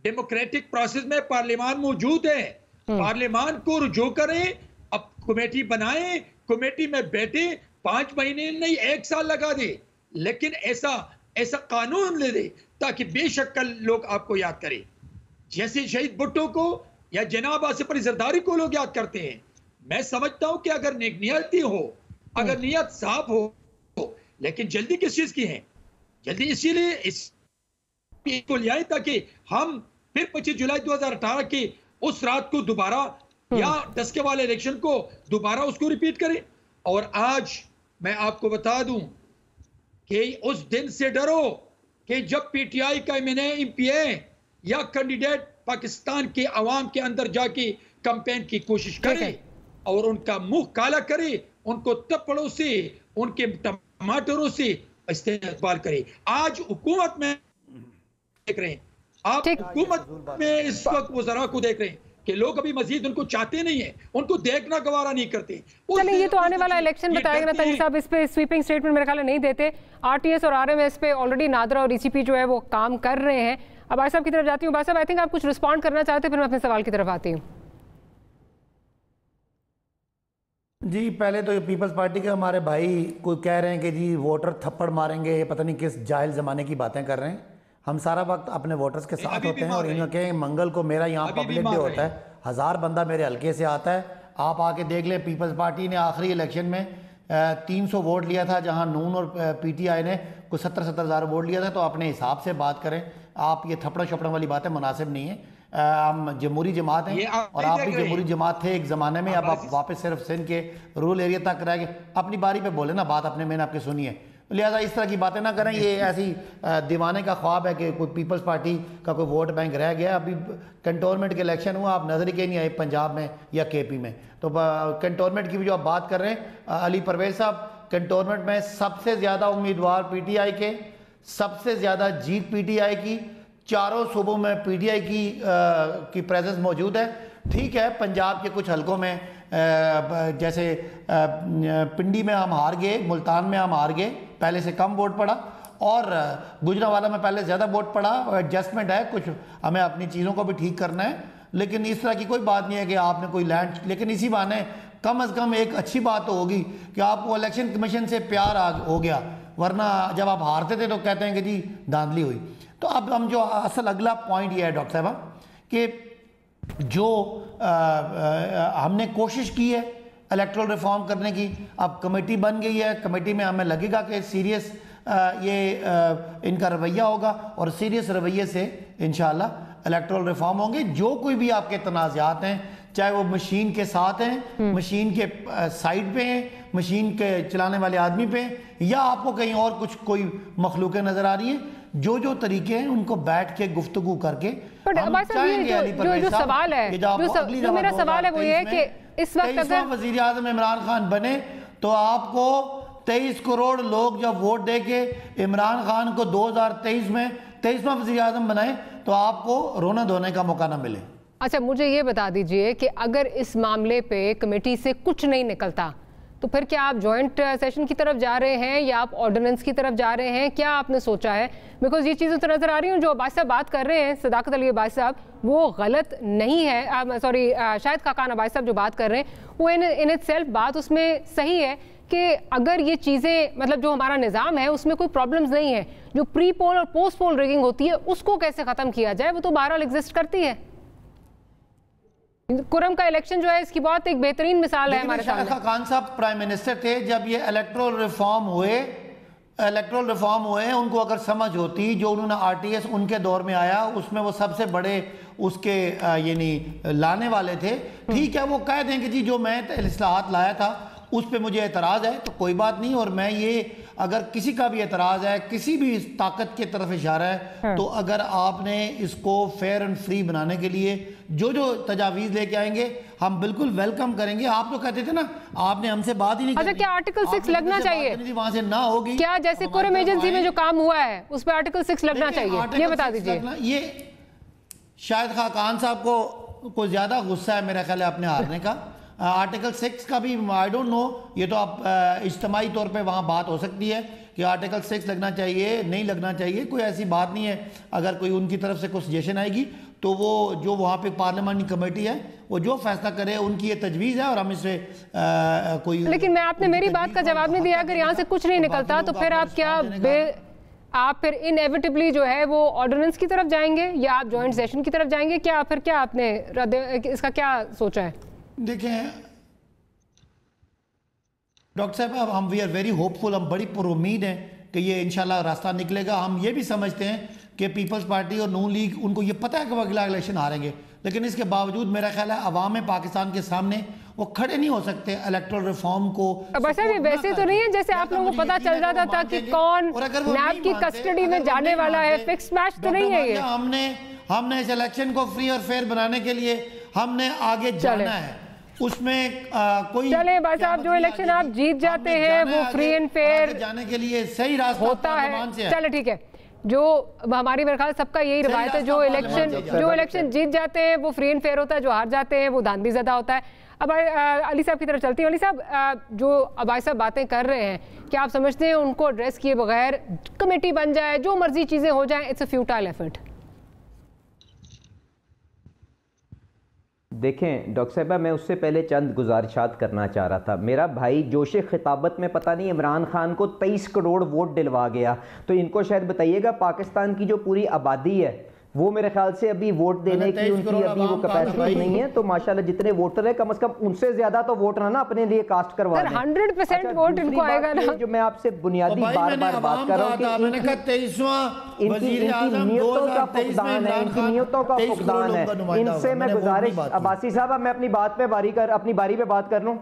डेमोक्रेटिक प्रोसेस में पार्लियामान मौजूद है, पार्लियामान को रुजू करें, अब कमेटी बनाए, कमेटी में बैठे, 5 महीने नहीं 1 साल लगा दे, लेकिन ऐसा कानून ले दे ताकि बेशक्ल लोग आपको याद करें, जैसे शहीद भुट्टो को या जनाब आसिफ अली जरदारी को लोग याद करते हैं। मैं समझता हूं कि अगर नियति हो, अगर नियत साफ हो, लेकिन जल्दी किस चीज की है? जल्दी इसीलिए इसको ले आए ताकि हम फिर 25 जुलाई 2018 की उस रात को दोबारा या 10 के वाले इलेक्शन को दोबारा उसको रिपीट करें। और आज मैं आपको बता दूं कि उस दिन से डरो कि जब पीटीआई का एमपीए या कैंडिडेट पाकिस्तान के अवाम के अंदर जाके कैंपेन की कोशिश करे और उनका मुंह काला करे, उनको तपड़ों से, उनके टमाटरों से इस्तेमाल करे। आज हुकूमत में देख रहे हैं, आप हुकूमत में इस वक्त वज़रा को देख रहे हैं कि लोग अभी मजीद उनको चाहते नहीं है, उनको देखना गवारा नहीं करते। चलिए, ये तो आने वाला इलेक्शन बताएगा ना तंजीम साहब, इस पे स्वीपिंग स्टेटमेंट मेरे ख्याल नहीं देते। आरटीएस और आरएमएस पे ऑलरेडी नादरा और ईसीपी जो है वो काम कर रहे हैं। अब भाई साहब की तरफ जाती हूँ। भाई साहब, आई थिंक आप कुछ रिस्पॉन्ड करना चाहते हैं, फिर मैं अपने सवाल की तरफ आती हूँ। जी, पहले तो ये पीपल्स पार्टी के हमारे भाई कोई कह रहे हैं कि जी वोटर थप्पड़ मारेंगे, ये पता नहीं किस जाहिल ज़माने की बातें कर रहे हैं। हम सारा वक्त अपने वोटर्स के साथ होते हैं और इन्होंने कहे मंगल को मेरा यहाँ पब्लिक डे होता है, 1000 बंदा मेरे हल्के से आता है। आप आके देख लें, पीपल्स पार्टी ने आखिरी इलेक्शन में 300 वोट लिया था, जहाँ नून और पीटीआई ने कुछ 70-70 हज़ार वोट लिया था। तो अपने हिसाब से बात करें आप, ये थप्पड़ शपड़ों वाली बातें मुनासिब नहीं है। हम जमहूरी जमात हैं और आप भी जमहूरी जमात थे एक ज़माने में, अब आप वापस सिर्फ सिंध के रूरल एरिया तक रह गए। अपनी बारी पे बोले ना बात, अपने मैंने आपकी सुनी है, लिहाजा इस तरह की बातें ना करें। ये ऐसी दीवाने का ख्वाब है कि कोई पीपल्स पार्टी का कोई वोट बैंक रह गया। अभी कंटोनमेंट के इलेक्शन हुआ, आप नजर के नहीं आए पंजाब में या केपी में। तो कंटोनमेंट की भी जो आप बात कर रहे हैं अली परवेज साहब, कंटोनमेंट में सबसे ज़्यादा उम्मीदवार पीटीआई के, सबसे ज़्यादा जीत पीटीआई की, चारों सूबों में पीटीआई की प्रेजेंस मौजूद है। ठीक है, पंजाब के कुछ हलकों में जैसे पिंडी में हम हार गए, मुल्तान में हम हार गए, पहले से कम वोट पड़ा, और गुजरांवाला में पहले ज़्यादा वोट पड़ा। एडजस्टमेंट है, कुछ हमें अपनी चीज़ों को भी ठीक करना है, लेकिन इस तरह की कोई बात नहीं है कि आपने कोई लैंड। लेकिन इसी बहाने कम अज़ कम एक अच्छी बात तो होगी कि आपको इलेक्शन कमीशन से प्यार हो गया, वरना जब आप हारते थे तो कहते हैं कि जी धांधली हुई। तो अब हम जो असल अगला पॉइंट ये है डॉक्टर साहब कि जो हमने कोशिश की है इलेक्टोरल रिफॉर्म करने की, अब कमेटी बन गई है, कमेटी में हमें लगेगा कि सीरियस इनका रवैया होगा और सीरियस रवैये से इंशाल्लाह इलेक्टोरल रिफॉर्म होंगे। जो कोई भी आपके तनाज़ात हैं, चाहे वो मशीन के साथ हैं, मशीन के साइड पे हैं, मशीन के चलाने वाले आदमी पे, या आपको कहीं और कुछ कोई मखलूकें नजर आ रही हैं, जो तरीके हैं उनको बैठ के गुफ्तगू करके हम चाहेंगे। जो सवाल है, जो मेरा सवाल है वो ये है कि इस वक्त अगर वज़ीर आज़म इमरान खान बने तो आपको 23 करोड़ लोग जब वोट दे के इमरान खान को 2023 में 23वां वज़ीर आज़म बनाए तो आपको रोना धोने का मौका ना मिले। अच्छा, मुझे ये बता दीजिए कि अगर इस मामले पे कमेटी से कुछ नहीं निकलता तो फिर क्या आप जॉइंट सेशन की तरफ जा रहे हैं या आप ऑर्डिनेंस की तरफ जा रहे हैं? क्या आपने सोचा है? बिकॉज ये चीज़ें तो नज़र आ रही हूँ, जो अब्बास साहब बात कर रहे हैं, सदाकत अली अब्बास साहब, वो गलत नहीं है। सॉरी, शाहिद खाकान अब्बास साहब जो बात कर रहे हैं वो इन इटसेल्फ बात उसमें सही है कि अगर ये चीज़ें, मतलब जो हमारा निज़ाम है उसमें कोई प्रॉब्लम्स नहीं है, जो प्री पोल और पोस्ट पोल रिगिंग होती है उसको कैसे ख़त्म किया जाए, वो तो बहरहाल एग्जिस्ट करती है। कुरम का इलेक्शन जो है इसकी बहुत एक बेहतरीन मिसाल है हमारे सामने। खान साहब प्राइम मिनिस्टर थे जब ये इलेक्टोरल रिफॉर्म हुए, उनको अगर समझ होती, जो उन्होंने आरटीएस उनके दौर में आया उसमें वो सबसे बड़े उसके यानी लाने वाले थे। ठीक है, वो कह दें कि जी जो मैं इस्लाहात लाया था उस पर मुझे एतराज़ है तो कोई बात नहीं, और मैं ये अगर किसी का भी एतराज़ है, किसी भी ताकत की तरफ इशारा है, तो अगर आपने इसको फेयर एंड फ्री बनाने के लिए जो तजावीज़ लेके आएंगे हम बिल्कुल वेलकम करेंगे। आप तो कहते थे ना, आपने हमसे बात ही नहीं की। क्या आर्टिकल 6 लगना चाहिए? वहां से ना होगी क्या? जैसे कुरम एजेंसी में जो काम हुआ है उस पर आर्टिकल 6 लगना चाहिए, ये बता दीजिए। ये शाहिद खाकान साहब को कोई ज़्यादा गुस्सा है मेरा ख्याल है अपने हारने का। आर्टिकल 6 का भी आई डोंट नो, ये तो आप इज्तिमाई तौर पे वहाँ बात हो सकती है कि आर्टिकल 6 लगना चाहिए नहीं लगना चाहिए, कोई ऐसी बात नहीं है। अगर कोई उनकी तरफ से कोई सजेशन आएगी तो वो जो वहाँ पे पार्लियामेंट्री कमेटी है वो जो फैसला करे, उनकी ये तजवीज़ है और हम इससे कोई। लेकिन मैं आपने मेरी बात का जवाब नहीं दिया। अगर यहाँ से कुछ नहीं निकलता तो फिर आप क्या आप फिर इनएविटेबली जो है वो ऑर्डिनेंस की तरफ जाएंगे या आप जॉइंट सेशन की तरफ जाएंगे? क्या फिर क्या आपने इसका क्या सोचा है? देखें डॉक्टर साहब, हम वी आर वेरी होपफुल, हम बड़ी पुरुम्मीद हैं कि ये इंशाल्लाह रास्ता निकलेगा। हम ये भी समझते हैं कि पीपल्स पार्टी और नून लीग, उनको ये पता है कि वो अगला इलेक्शन हारेंगे, लेकिन इसके बावजूद मेरा ख्याल है अवाम पाकिस्तान के सामने वो खड़े नहीं हो सकते इलेक्टोरल रिफॉर्म को। वैसे भी वैसे तो नहीं है जैसे आप लोगों को पता चल जाता था कि कौन नैब की कस्टडी में जाने वाला है, फिक्स मैच तो नहीं है ये। हमने इस इलेक्शन को फ्री और फेयर बनाने के लिए हमने आगे जाना है, उसमें कोई चले बस आप जो इलेक्शन आप जीत जाते हैं वो फ्री एंड फेयर जाने के लिए सही रास्ता होता है। चले ठीक है, जो हमारी मेरे ख्याल सबका यही रवायत है, जो इलेक्शन जीत जाते हैं वो फ्री एंड फेयर होता है, जो हार जाते हैं वो धांधली ज़्यादा होता है। अब अली साहब की तरफ चलती हूँ। अली साहब, जो अबाई साहब बातें कर रहे हैं, क्या आप समझते हैं उनको एड्रेस किए बगैर कमेटी बन जाए, जो मर्जी चीज़ें हो जाएं, इट्स अ फ्यूटाइल एफर्ट? देखें डॉक्टर साहबा, मैं उससे पहले चंद गुजारिशात करना चाह रहा था। मेरा भाई जोशे खिताबत में पता नहीं इमरान खान को 23 करोड़ वोट दिलवा गया, तो इनको शायद बताइएगा पाकिस्तान की जो पूरी आबादी है वो मेरे ख्याल से अभी वोट देने की उनकी अभी वो कैपेसिटी नहीं है, तो माशाल्लाह जितने वोटर है कम से कम उनसे ज्यादा तो वोट ना अपने लिए कास्ट करवा दें। 100% वोट इनको आएगा ना। जो मैं आपसे बुनियादी बार बार बात कर रहा हूँ कि इनकी नियतों का फुकदान है, इनकी नियतों का फुकदान है। इनसे मैं गुजारिश, अब्बासी साहब मैं अपनी बात पे अपनी बारी पे बात कर लूँ।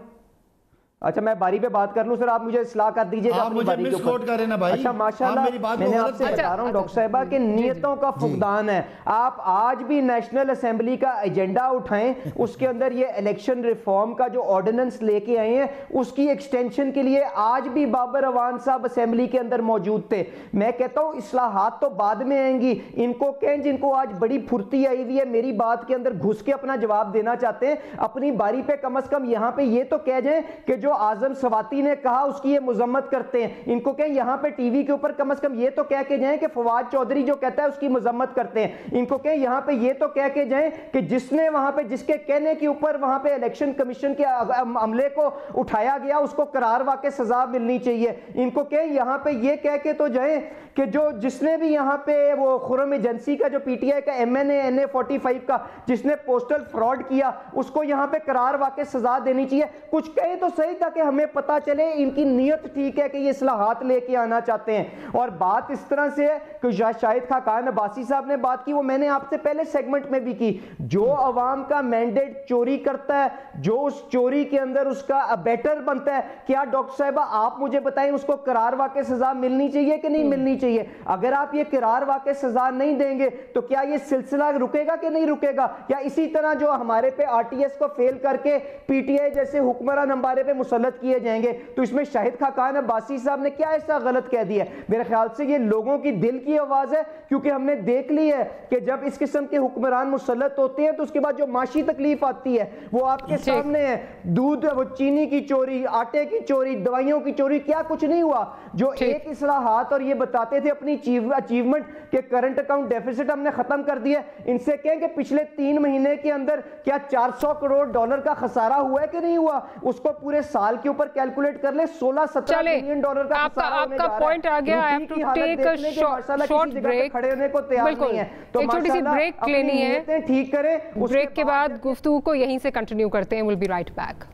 अच्छा, मैं बारी पे बात कर लूं सर, आप मुझे इस्लाह कर दीजिएगा अपनी बारी के ऊपर। अच्छा माशाल्लाह, मैंने आपसे बता रहा हूं डॉक्टर साहिबा कि नियतों का फुकदान है। आप आज भी नेशनल असेंबली का एजेंडा उठाएं, उसके अंदर ये इलेक्शन रिफॉर्म का जो ऑर्डिनेंस लेके आए हैं उसकी एक्सटेंशन के लिए आज भी बाबर अवान साहब असेंबली के अंदर मौजूद थे। मैं कहता हूं इस्लाहात तो बाद में आएंगी, इनको कहें जिनको आज बड़ी फुर्ती आई हुई है, मेरी बात के अंदर घुस के अपना जवाब देना चाहते हैं, अपनी बारी पे कम से कम यहाँ पे ये तो कह जाए कि जो आजम सवाती ने कहा उसकी ये मजम्मत करते हैं। इनको कहें यहां पे टीवी के ऊपर कम से कम ये तो कह के जाएं कि फवाद चौधरी जो कहता है उसकी मजम्मत करते हैं। इनको कहें यहां पे ये तो कह के जाएं कि जिसने वहां पे जिसके कहने के ऊपर वहां पे इलेक्शन कमीशन के अमले को उठाया गया उसको करार वाक़ई सजा मिलनी चाहिए। इनको कहें यहां पे ये कह के तो जाएं कि जो जिसने भी यहां पे वो खुरम एजेंसी का जो पीटीआई का MNA NA 45 का जिसने पोस्टल फ्रॉड किया उसको यहां पे करार वाक़ई सजा देनी चाहिए। कुछ कहे तो सही ताकि हमें पता चले इनकी नीयत ठीक है कि ये इस्लाहात लेके आना चाहते हैं। और बात इस तरह से है कि शाहिद खाकान अब्बासी साहब ने बात की, वो मैंने आपसे पहले सेगमेंट में भी की, जो अवाम का मैंडेट चोरी करता है, जो उस चोरी के अंदर उसका अबेटर बनता है, क्या डॉक्टर साहिबा आप मुझे बताएं उसको करार वाक़ई सजा मिलनी चाहिए कि नहीं मिलनी चाहिए? अगर आप ये करार वाक़ई सजा नहीं देंगे तो क्या ये सिलसिला रुकेगा कि नहीं रुकेगा? या इसी तरह जो हमारे पे RTS को फेल करके PTI जैसे हुक्मरान हमारे पे मुसल्लत किए जाएंगे? तो इसमें शाहिद खाकान अब्बासी साहब ने क्या ऐसा गलत कह दिया? मेरे ख्याल से ये लोगों की दिल की आवाज है, क्योंकि हमने देख ली है कि जब इस किस्म के हुक्मरान मुसल्लत होते हैं तो उसके बाद जो माशी तकलीफ आती है वो आपके सामने है। दूध, वो चीनी की चोरी, आटे की चोरी, दवाइयों की चोरी, क्या कुछ नहीं हुआ? जो एक इस्लाहात और ये बताते थे अपनी अचीवमेंट के करंट अकाउंट डेफिसिट हमने खत्म कर दिया, इनसे कहें कि पिछले 3 महीने के अंदर क्या $400 करोड़ का खसारा हुआ है कि नहीं हुआ? उसको पूरे साल के ऊपर कैलकुलेट कर ले, 16-17 बिलियन डॉलर का आपका पॉइंट आ गया। I have to take a short break, खड़े होने को तैयार नहीं है, तो एक छोटी सी ब्रेक लेनी है, ठीक करें। ब्रेक के बाद गुफ्तगू को यहीं से कंटिन्यू करते हैं। Will be right back.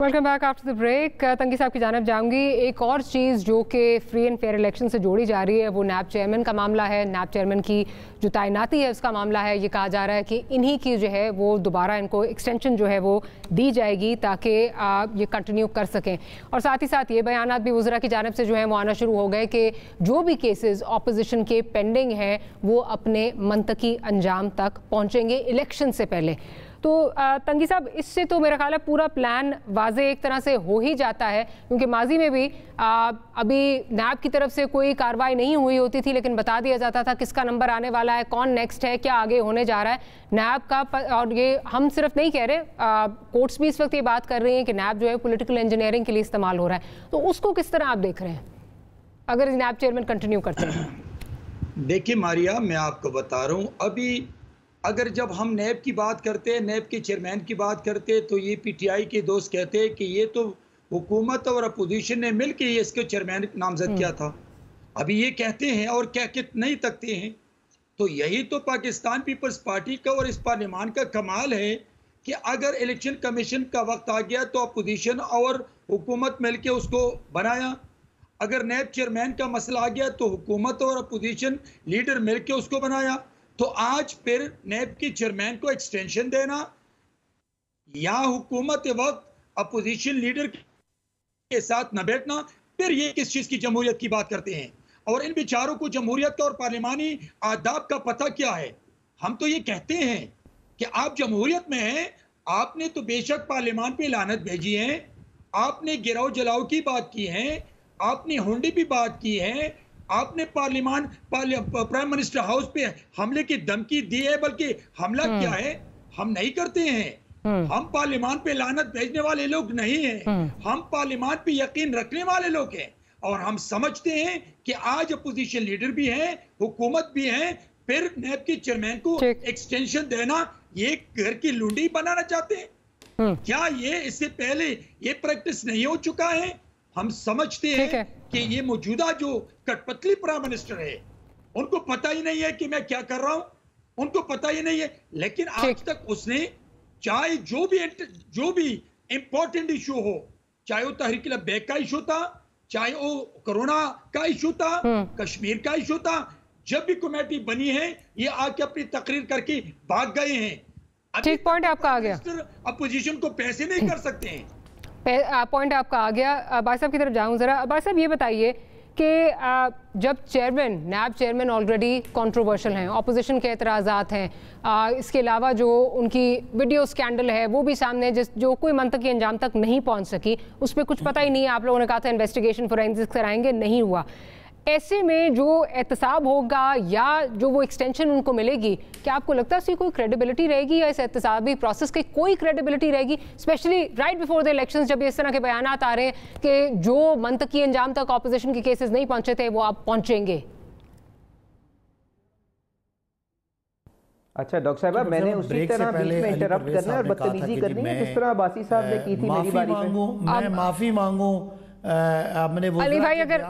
Welcome back after the break. तंगी साहब की जानिब जाऊंगी। एक और चीज़ जो कि फ्री एंड फेयर इलेक्शन से जोड़ी जा रही है वो नैब चेयरमैन का मामला है। नैब चेयरमैन की जो तैनाती है उसका मामला है। ये कहा जा रहा है कि इन्हीं की जो है वो दोबारा इनको एक्सटेंशन जो है वो दी जाएगी ताकि ये कंटिन्यू कर सकें। और साथ ही साथ ये बयानात भी वज़रा की जानिब से जो है वो आना शुरू हो गए कि जो भी केसेस ऑपोजिशन के पेंडिंग हैं वो अपने मंतकी अंजाम तक पहुँचेंगे इलेक्शन से पहले। तो तंगी साहब, इससे तो मेरा ख्याल है पूरा प्लान वाजे एक तरह से हो ही जाता है, क्योंकि माजी में भी अभी नैब की तरफ से कोई कार्रवाई नहीं हुई होती थी, लेकिन बता दिया जाता था किसका नंबर आने वाला है, कौन नेक्स्ट है, क्या आगे होने जा रहा है नैब का। और ये हम सिर्फ नहीं कह रहे, कोर्ट्स भी इस वक्त ये बात कर रही हैं कि नैब जो है पॉलिटिकल इंजीनियरिंग के लिए इस्तेमाल हो रहा है। तो उसको किस तरह आप देख रहे हैं अगर नैब चेयरमैन कंटिन्यू करते हैं? देखिए मारिया, मैं आपको बता रहा हूँ, अभी अगर जब हम नैब की बात करते हैं, नैब के चेयरमैन की बात करते हैं, तो ये पीटीआई के दोस्त कहते हैं कि ये तो हुकूमत और अपोजिशन ने मिलकर ये इसके चेयरमैन नामजद किया था। अभी ये कहते हैं और कह के नहीं तकते हैं। तो यही तो पाकिस्तान पीपल्स पार्टी का और इस पार्लियामान का कमाल है कि अगर इलेक्शन कमीशन का वक्त आ गया तो अपोजिशन और हुकूमत मिलकर उसको बनाया। अगर नैब चेयरमैन का मसला आ गया तो हुकूमत और अपोजिशन लीडर मिलकर उसको बनाया। तो आज फिर नैब के चेयरमैन को एक्सटेंशन देना या हुकूमत वक्त अपोजिशन लीडर के साथ न बैठना, फिर ये किस चीज की जमहूरियत की बात करते हैं? और इन बेचारों को जमहूरियत का और पार्लिमानी आदाब का पता क्या है? हम तो ये कहते हैं कि आप जमहूरियत में हैं, आपने तो बेशक पार्लियामान पे लानत भेजी है, आपने गिराव जलाओ की बात की है, आपने हुंडी भी बात की है, आपने प्राइम मिनिस्टर हाउस पे हमले की धमकी दी है, बल्कि हमला क्या है हम नहीं करते हैं। हम पार्लियामान पे लानत भेजने वाले लोग नहीं हैं, हम पार्लियामान पे यकीन रखने वाले लोग हैं। और हम समझते हैं कि आज अपोजिशन लीडर भी हैं, हुकूमत भी है, फिर नैब के चेयरमैन को एक्सटेंशन देना, ये घर की लुंडी बनाना चाहते हैं क्या? ये इससे पहले ये प्रैक्टिस नहीं हो चुका है? हम समझते हैं कि ये मौजूदा जो कठपुतली प्राइम मिनिस्टर है, उनको पता ही नहीं है कि मैं क्या कर रहा हूं, उनको पता ही नहीं है। लेकिन आज तक उसने चाहे जो भी इंपॉर्टेंट इशू हो, चाहे वो तहरीक बैक का इशू था, चाहे वो कोरोना का इशू था, कश्मीर का इशू था, जब भी कमेटी बनी है ये आके अपनी तकरीर करके भाग गए हैं। ठीक पॉइंट आपका आ गया। अपोजिशन को पैसे नहीं कर सकते हैं। पॉइंट आपका आ गया। भाई साहब की तरफ जाऊं जरा। भाई साहब ये बताइए कि जब चेयरमैन, नैब चेयरमैन ऑलरेडी कंट्रोवर्शियल हैं, ऑपोजिशन के एतराज़ात हैं, इसके अलावा जो उनकी वीडियो स्कैंडल है वो भी सामने, जो कोई मंतकी अंजाम तक नहीं पहुंच सकी, उस पर कुछ पता ही नहीं है। आप लोगों ने कहा था इन्वेस्टिगेशन फोरेंसिक्स कराएंगे, नहीं हुआ। ऐसे में जो एहतसाब होगा या जो वो एक्सटेंशन उनको मिलेगी, क्या आपको लगता है उसकी कोई क्रेडिबिलिटी रहेगी या इस एहतसाबी प्रोसेस की कोई क्रेडिबिलिटी रहेगी, specially right before the elections, जब इस तरह के बयानात आ रहे हैं कि जो मंतकी अंजाम तक ऑपोजिशन के केसेस नहीं पहुंचे थे वो अब पहुंचेंगे? अच्छा डॉक्टर साहब, मैंने उसी तरह बीच में इंटरप्ट करना है और बदतमीजी करनी है जिस तरह अब्बासी साहब ने की थी मेरी बारी पे। मैं माफी मांगू मैंने अली भाई अगर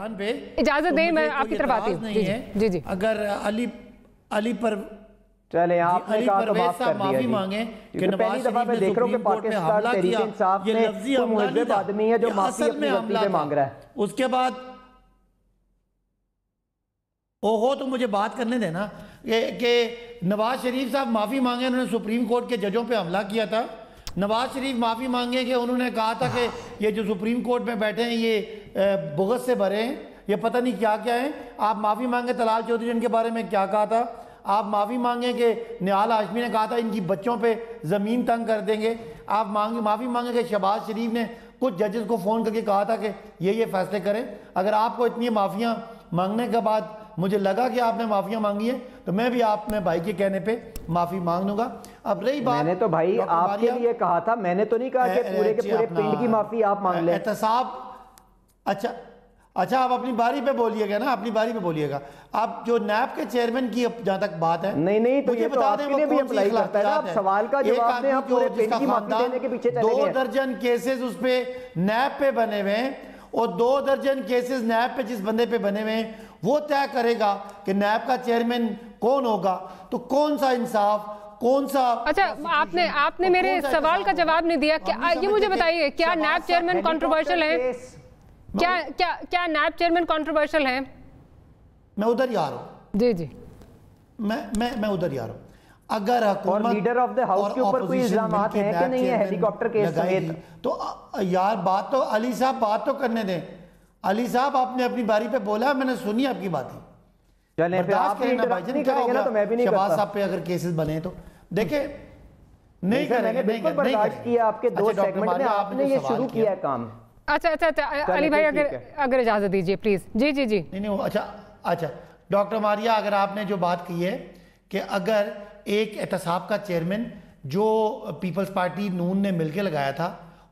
इजाजत दें मैं आपकी तरफ आती हूँ। जी जी। अगर अली पर चले आपने कहा तो माफ कर दिया जी, मांगे कि पहली दफा मैं देख रहा हूँ कि पाकिस्तान तहरीक इंसाफ में कोई मुहज़्ज़ब आदमी है जो माफी अपनी गलती पे मांग रहा है। उसके बाद ओहो तो मुझे बात करने देना कि नवाज शरीफ साहब माफी मांगे, उन्होंने सुप्रीम कोर्ट के जजों पे हमला किया था। नवाज शरीफ माफ़ी मांगे कि उन्होंने कहा था कि ये जो सुप्रीम कोर्ट में बैठे हैं ये बुग़्ज़ से भरे हैं, ये पता नहीं क्या क्या है। आप माफ़ी मांगे तलाल चौधरी जिनके बारे में क्या कहा था, आप माफ़ी मांगे कि निहाल हाशमी ने कहा था इनकी बच्चों पे ज़मीन तंग कर देंगे, आप माफ़ी मांगे कि शहबाज शरीफ ने कुछ जजेस को फ़ोन करके कहा था कि ये फैसले करें। अगर आपको इतनी माफ़ियाँ मांगने के बाद मुझे लगा कि आपने माफिया मांगी है तो मैं भी आप में भाई के कहने पे माफी मांग लूंगा। अब रही बात, मैंने तो भाई आपके लिए कहा था, मैंने तो नहीं कहा कि पूरे के पूरे पिंड की माफी आप मांग लें। एहतसाब अच्छा आप अपनी बारी पे बोलिएगा ना, अपनी बारी पे बोलिएगा। आप जो नैब के चेयरमैन की जहां तक बात है, नहीं तो ये बता दें वो कौन सी अखलाकियात है। आप सवाल का जवाब दें, आप पूरे पिंड की माफी देने के पीछे चले गए। 2 दर्जन केसेस उस पे नैब पे बने हुए हैं और 2 दर्जन केसेस नैब पे जिस बंदे पे बने हुए हैं वो तय करेगा कि नैब का चेयरमैन कौन होगा। तो कौन सा इंसाफ, कौन सा। अच्छा आपने मेरे सवाल का जवाब नहीं दिया। क्या ये मुझे बताइए, क्या नैब चेयरमैन कंट्रोवर्शियल है? क्या नैब चेयरमैन कंट्रोवर्शियल है? मैं उधर ही आ रहा हूँ। जी जी, मैं उधर ही आ रहा हूँ। अगर और लीडर ऑफ द हाउस के ऊपर कोई इल्जामात है कि नहीं है हेलीकॉप्टर केस समेत, तो यार बात तो अली साहब बात तो करने दें। अली साहब आपने अपनी बारी पे बोला, मैंने सुनी आपकी बातें। चलें फिर आप नहीं करेंगे ना तो मैं भी नहीं करता। शहबाज साहब पे अगर केसेस बने तो देखिए नहीं करेंगे, बिल्कुल बर्दाश्त किया आपके 2 सेगमेंट में, आपने ये शुरू किया है काम। अच्छा अली भाई अगर इजाजत दीजिए प्लीज। जी जी जी नहीं अच्छा डॉक्टर मारिया, अगर आपने जो बात की है कि अगर एक एहतसाब का चेयरमैन जो पीपल्स पार्टी नून ने मिलकर लगाया था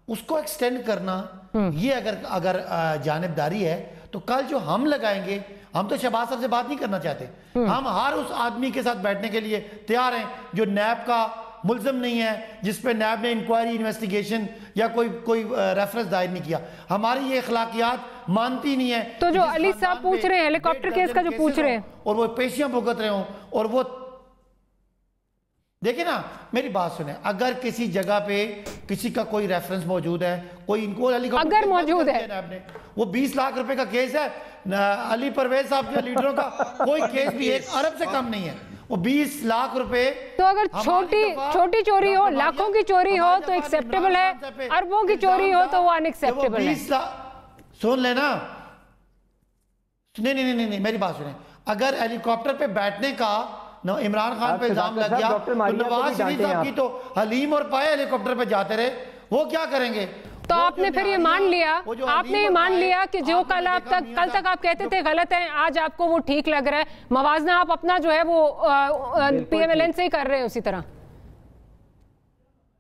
उसको एक्सटेंड करना, ये अगर जानिबदारी है तो कल जो हम लगाएंगे, हम तो शहबाज साहब से बात नहीं करना चाहते, हम हर उस आदमी के साथ बैठने के लिए तैयार हैं जो नैब का मुल्ज़िम नहीं है, जिस पे नैब ने इंक्वायरी इन्वेस्टिगेशन या कोई रेफरेंस दायर नहीं किया। हमारी ये अखलाकियात मानती नहीं है। तो जो अली साहब पूछ रहे हैं हेलीकॉप्टर केस का जो पूछ रहे हैं और वो पेशियां भुगत रहे हों, और वो देखिए ना, मेरी बात सुने, अगर किसी जगह पे किसी का कोई रेफरेंस मौजूद है, कोई इनको अगर मौजूद है, वो 20 लाख रुपए का केस है अली परवेज साहब के लीडरों का, कोई केस भी 1 अरब से कम नहीं है, वो 20 लाख रुपए। तो अगर छोटी चोरी हो, लाखों की चोरी हो तो एक्सेप्टेबल है, अरबों की चोरी हो तो वो अनएक्सेप्टेबल है। सुन लेना, नहीं, मेरी बात सुने, अगर हेलीकॉप्टर पे बैठने का इमरान खान पे इल्जाम लग गया तो नवाज शरीफ साहब की तो हलीम और पाए हेलीकॉप्टर पे जाते रहे, वो क्या करेंगे? तो आपने फिर ये मान लिया, कि जो कल तक आप कहते थे गलत है, आज आपको वो ठीक लग रहा है, मवाजना आप अपना जो है वो PMLN से ही कर रहे हैं उसी तरह।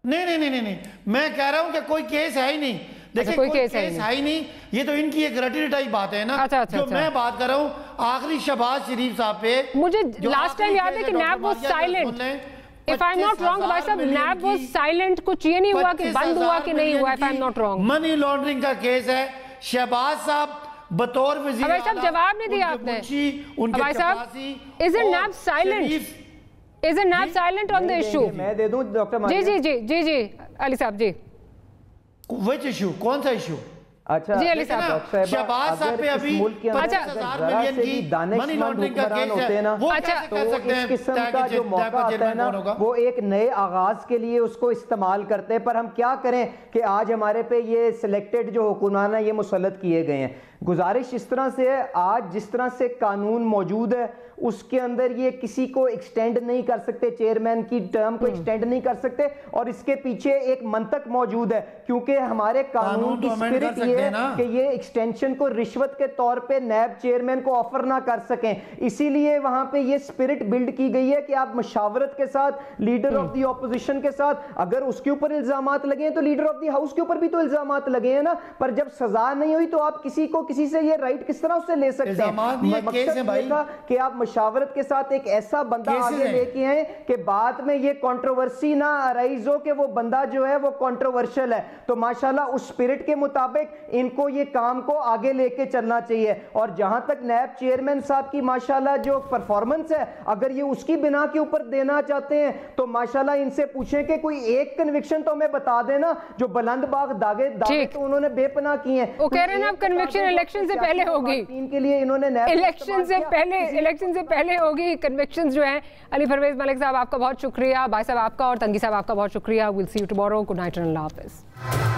नहीं, मैं कह रहा हूं कि कोई केस है ही नहीं। देखिए कोई केस है ही नहीं, ये तो इनकी एक रटी रटाई बात है ना। जो मैं बात कर रहा हूँ आखिरी शहबाज शरीफ साहब पे, मुझे लास्ट टाइम याद है कि NAB was silent, if I am not wrong भाई साहब, नैब वाज साइलेंट, कुछ ये नहीं हुआ कि बंद हुआ कि नहीं हुआ, if I am not wrong. Money laundering का केस है, शहबाज साहब बतौर वजीर भाई साहब जवाब नहीं दिया आपने। भाई साहब, is it NAB silent, is it NAB silent on the issue? मैं दे दूं डॉक्टर जी अली साहब जी। Which issue? कौन सा इशू? अच्छा जी अली साहब, शहबाज साहब पे अभी 50,000 मिलियन की मनी लॉन्ड्रिंग का केस है, वो कैसे कर सकते हैं? इस किस्म का जो मौका आता है ना, वो एक नए आगाज के लिए उसको इस्तेमाल करते हैं। पर हम क्या करें कि आज हमारे पे ये सिलेक्टेड जो हुक्मरान है ये मुसल्लत किए गए हैं। गुजारिश इस तरह से है, आज जिस तरह से कानून मौजूद है उसके अंदर ये किसी को एक्सटेंड नहीं कर सकते, चेयरमैन की टर्म को एक्सटेंड नहीं कर सकते, और इसके पीछे एक मंतक मौजूद है, क्योंकि हमारे कानून की स्पिरिट ये है कि ये एक्सटेंशन को रिश्वत के तौर पे नैब चेयरमैन को ऑफर ना कर सकें, इसीलिए वहां पे ये स्पिरिट बिल्ड की गई है कि आप मशावरत के साथ लीडर ऑफ द ऑपोजिशन के साथ, अगर उसके ऊपर इल्जामात लगे हैं तो लीडर ऑफ द हाउस के ऊपर भी तो इल्जामात लगे हैं ना, पर जब सजा नहीं हुई तो आप किसी से ये राइट किस तरह उससे ले सकते हैं? मकसद था कि आप मशावरत के साथ एक ऐसा बंदा आगे लेके आए कि बाद में ये कंट्रोवर्सी ना अराइज हो कि वो बंदा जो है वो कंट्रोवर्शियल है। तो माशाल्लाह उस स्पिरिट के मुताबिक इनको ये काम को आगे लेके चलना चाहिए। और जहां तक नैब चेयरमैन साहब की माशाल्लाह जो परफॉर्मेंस है, अगर ये उसकी बिना के ऊपर देना चाहते हैं तो माशाल्लाह इनसे पूछें कि कोई एक कन्विक्शन तो हमें बता देना जो बुलंदबाग दागे तो उन्होंने बेपनाह किए हैं। वो कह रहे हैं आप कन्विक्शन इलेक्शन से पहले होगी, के लिए इन्होंने इलेक्शन से पहले होगी कन्विक्शन जो है। अली परवेज मलिक साहब आपका बहुत शुक्रिया, भाई साहब आपका और तंगी साहब आपका बहुत शुक्रिया। Will see you tomorrow. Good night and Allah हाफिज़।